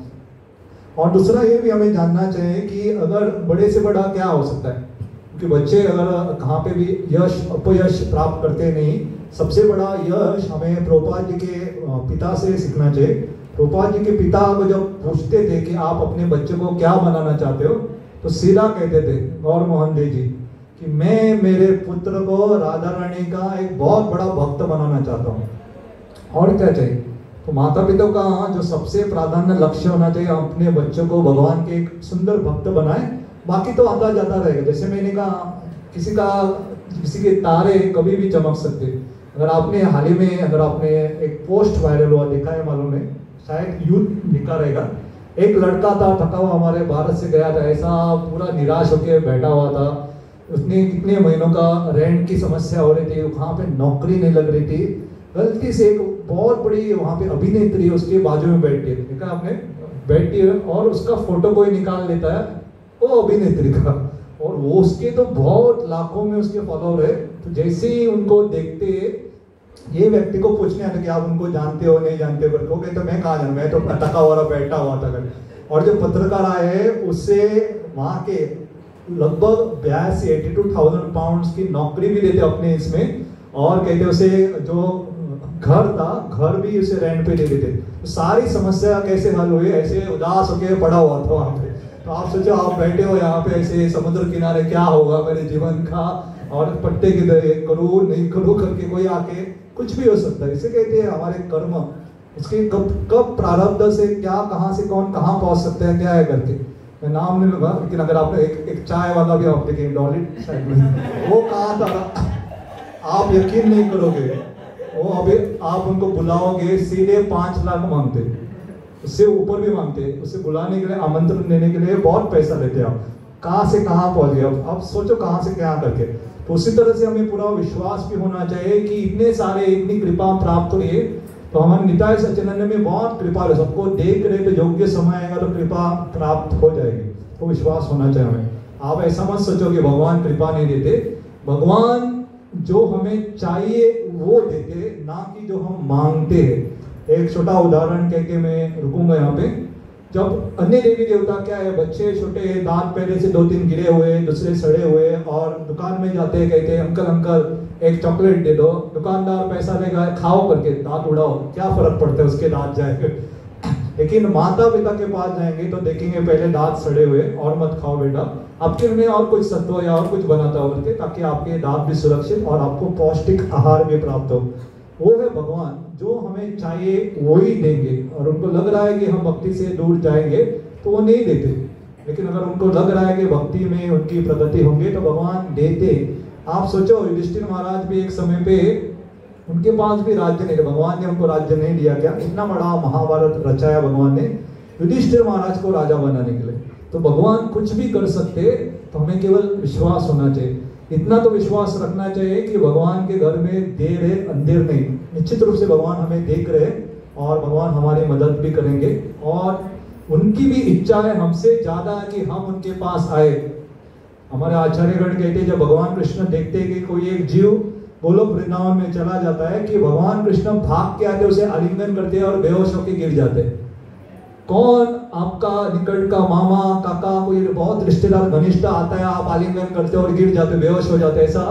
और दूसरा ये भी हमें जानना चाहिए कि अगर बड़े से बड़ा क्या हो सकता है, क्योंकि बच्चे अगर कहाँ पे भी यश अपयश प्राप्त करते नहीं, सबसे बड़ा यश हमें प्रभुपाद जी के पिता से सीखना चाहिए। प्रभुपाद जी के पिता को जब पूछते थे कि आप अपने बच्चे को क्या बनाना चाहते हो, तो सीधा कहते थे गौर मोहन देव जी कि मैं मेरे पुत्र को राधा रानी का एक बहुत बड़ा भक्त बनाना चाहता हूँ। और क्या चाहिए? तो माता पिता का जो सबसे प्राधान्य लक्ष्य होना चाहिए, अपने बच्चों को भगवान के एक सुंदर भक्त बनाए, बाकी तो आता जाता रहेगा। जैसे मैंने कहा किसी के तारे कभी भी चमक सकते। अगर आपने हाल ही में एक पोस्ट वायरल हुआ देखा है, मालूम है, शायद यूथ लिखा रहेगा। एक लड़का था, थका हुआ, हमारे भारत से गया था, ऐसा पूरा निराश होकर बैठा हुआ था। उसने कितने महीनों का रेंट की समस्या हो रही थी, वहाँ पे नौकरी नहीं लग रही थी। गलती से एक बहुत बड़ी वहाँ पे अभिनेत्री उसके बाजू में बैठती है, देखा आपने, बैठती है, और उसका फोटो कोई निकाल लेता है वो अभिनेत्री का, और वो उसके तो बहुत लाखों में उसके फॉलोअर है। तो जैसे ही उनको देखते ये व्यक्ति को पूछने आते कि आप उनको जानते हो नहीं जानते हो, वो कहते मैं कहाँ जानूं, मैं तो अटका हुआ बैठा हुआ था। और जो पत्रकार आए उससे वहाँ के लगभग 82,000 पाउंड की नौकरी भी देते अपने इसमें, और कहते उसे जो घर था, घर भी उसे रेंट पे दे देते। तो सारी समस्या कैसे हल हुई, ऐसे उदास होके पड़ा हुआ था वहां पे। तो आप सोचो, आप बैठे हो यहाँ पे ऐसे समुद्र किनारे, क्या होगा मेरे जीवन का, और पट्टे की तरह करूँ नहीं करूँ करके कोई आके, कुछ भी हो सकता है। इसे कहते हैं हमारे कर्म, इसके कब प्रारब्ध से क्या, कहाँ से कौन कहाँ पहुंच सकते हैं, क्या है करके मैं नाम नहीं लूंगा। लेकिन अगर आपने एक चाय वाला भी आप देखेंगे डॉली साइड में, वो कहा था, आप यकीन नहीं करोगे, वो अभी आप उनको बुलाओगे सीधे 5 लाख मांगते, उससे ऊपर भी मांगते। उसे बुलाने के लिए, आमंत्रण देने के लिए बहुत पैसा लेते। आप कहाँ से कहाँ पहुंच गए, अब सोचो कहाँ से क्या करके। तो उसी तरह से हमें पूरा विश्वास भी होना चाहिए कि इतने सारे, इतनी कृपा प्राप्त हो रही है। तो हमारे निताय सच्चिदानंद में बहुत कृपा है, सबको देख रहे तो योग्य समय आएगा तो कृपा प्राप्त हो जाएगी। तो विश्वास होना चाहिए हमें। आप ऐसा मत सोचो कि भगवान कृपा नहीं देते, भगवान जो हमें चाहिए वो देते, ना कि जो हम मांगते हैं। एक छोटा उदाहरण कह के मैं रुकूंगा यहाँ पे। जब अन्य देवी देवता क्या है, बच्चे छोटे, दांत पहले से 2-3 गिरे हुए, दूसरे सड़े हुए, और दुकान में जाते हैं, कहते हैं अंकल अंकल एक चॉकलेट दे दो। दुकानदार पैसा देगा, खाओ करके, दांत उड़ाओ, क्या फर्क पड़ता है, उसके दांत जाएंगे। लेकिन माता पिता के पास जाएंगे तो देखेंगे पहले दांत सड़े हुए, और मत खाओ बेटा, आपके में और कुछ सत्व या और कुछ बनाता हो करके, ताकि आपके दांत भी सुरक्षित और आपको पौष्टिक आहार भी प्राप्त हो। वो है भगवान, जो हमें चाहिए वो ही देंगे। और उनको लग रहा है कि हम भक्ति से दूर जाएंगे तो वो नहीं देते, लेकिन अगर उनको लग रहा है कि भक्ति में उनकी प्रगति होंगे तो भगवान देते। आप सोचो, युधिष्ठिर महाराज भी एक समय पे, उनके पास भी राज्य नहीं, भगवान ने उनको राज्य नहीं दिया क्या, इतना बड़ा महाभारत रचाया भगवान ने युधिष्ठिर महाराज को राजा बनाने के लिए। तो भगवान कुछ भी कर सकते, तो हमें केवल विश्वास होना चाहिए। इतना तो विश्वास रखना चाहिए कि भगवान के घर में देर है अंधेर नहीं। निश्चित रूप से भगवान हमें देख रहे और भगवान हमारी मदद भी करेंगे, और उनकी भी इच्छा है हमसे ज्यादा कि हम उनके पास आए। हमारे आचार्यगण कहते हैं, जब भगवान कृष्ण देखते हैं कि कोई एक जीव गोलोक वृंदावन में चला जाता है, कि भगवान कृष्ण भाग के आते उसे आलिंगन करते हैं और बेहोश होकर गिर जाते हैं। कौन आपका निकट का मामा काका कोई बहुत रिश्तेदार घनिष्ठ आता है, आप आलिंगन करते और गिर जाते, बेहोश हो जाते। ऐसा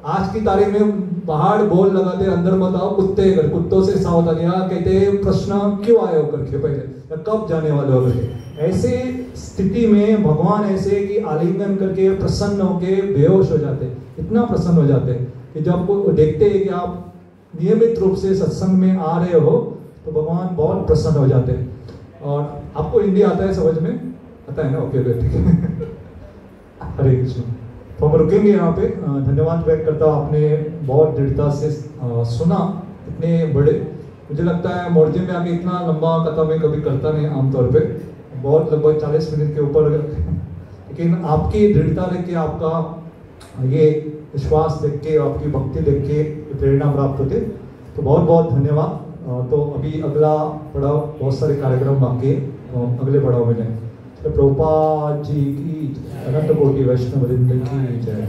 आज की तारीख में बाहर बोल लगाते, अंदर मत आओ, कुत्ते घर, कुत्तों से सावधानियां, कहते प्रश्न क्यों आए हो करके, पहले कब जाने वाले हो करके। ऐसे स्थिति में भगवान ऐसे कि आलिंगन करके प्रसन्न होके बेहोश हो जाते, इतना प्रसन्न हो जाते कि जब वो देखते हैं कि आप नियमित रूप से सत्संग में आ रहे हो तो भगवान बहुत प्रसन्न हो जाते हैं। और आपको हिंदी आता है, समझ में आता है ना? ओके ठीक है। हरे कृष्ण। तो हम रुकेंगे यहाँ पे। धन्यवाद व्यक्त करता हूँ, आपने बहुत दृढ़ता से सुना, इतने बड़े, मुझे लगता है मोर्जे में आके इतना लंबा कथा मैं कभी करता नहीं आमतौर पे, बहुत लगभग 40 मिनट के ऊपर। लेकिन आपकी दृढ़ता देख के, आपका ये विश्वास देख के, आपकी भक्ति देख के प्रेरणा प्राप्त होते। तो बहुत बहुत धन्यवाद। तो अभी अगला पड़ाव, बहुत सारे कार्यक्रम बाकी है, तो अगले पड़ाव में जाएंगे। प्रभुपाद जी की, अनंत कोटि वैष्णव वृंद की जय।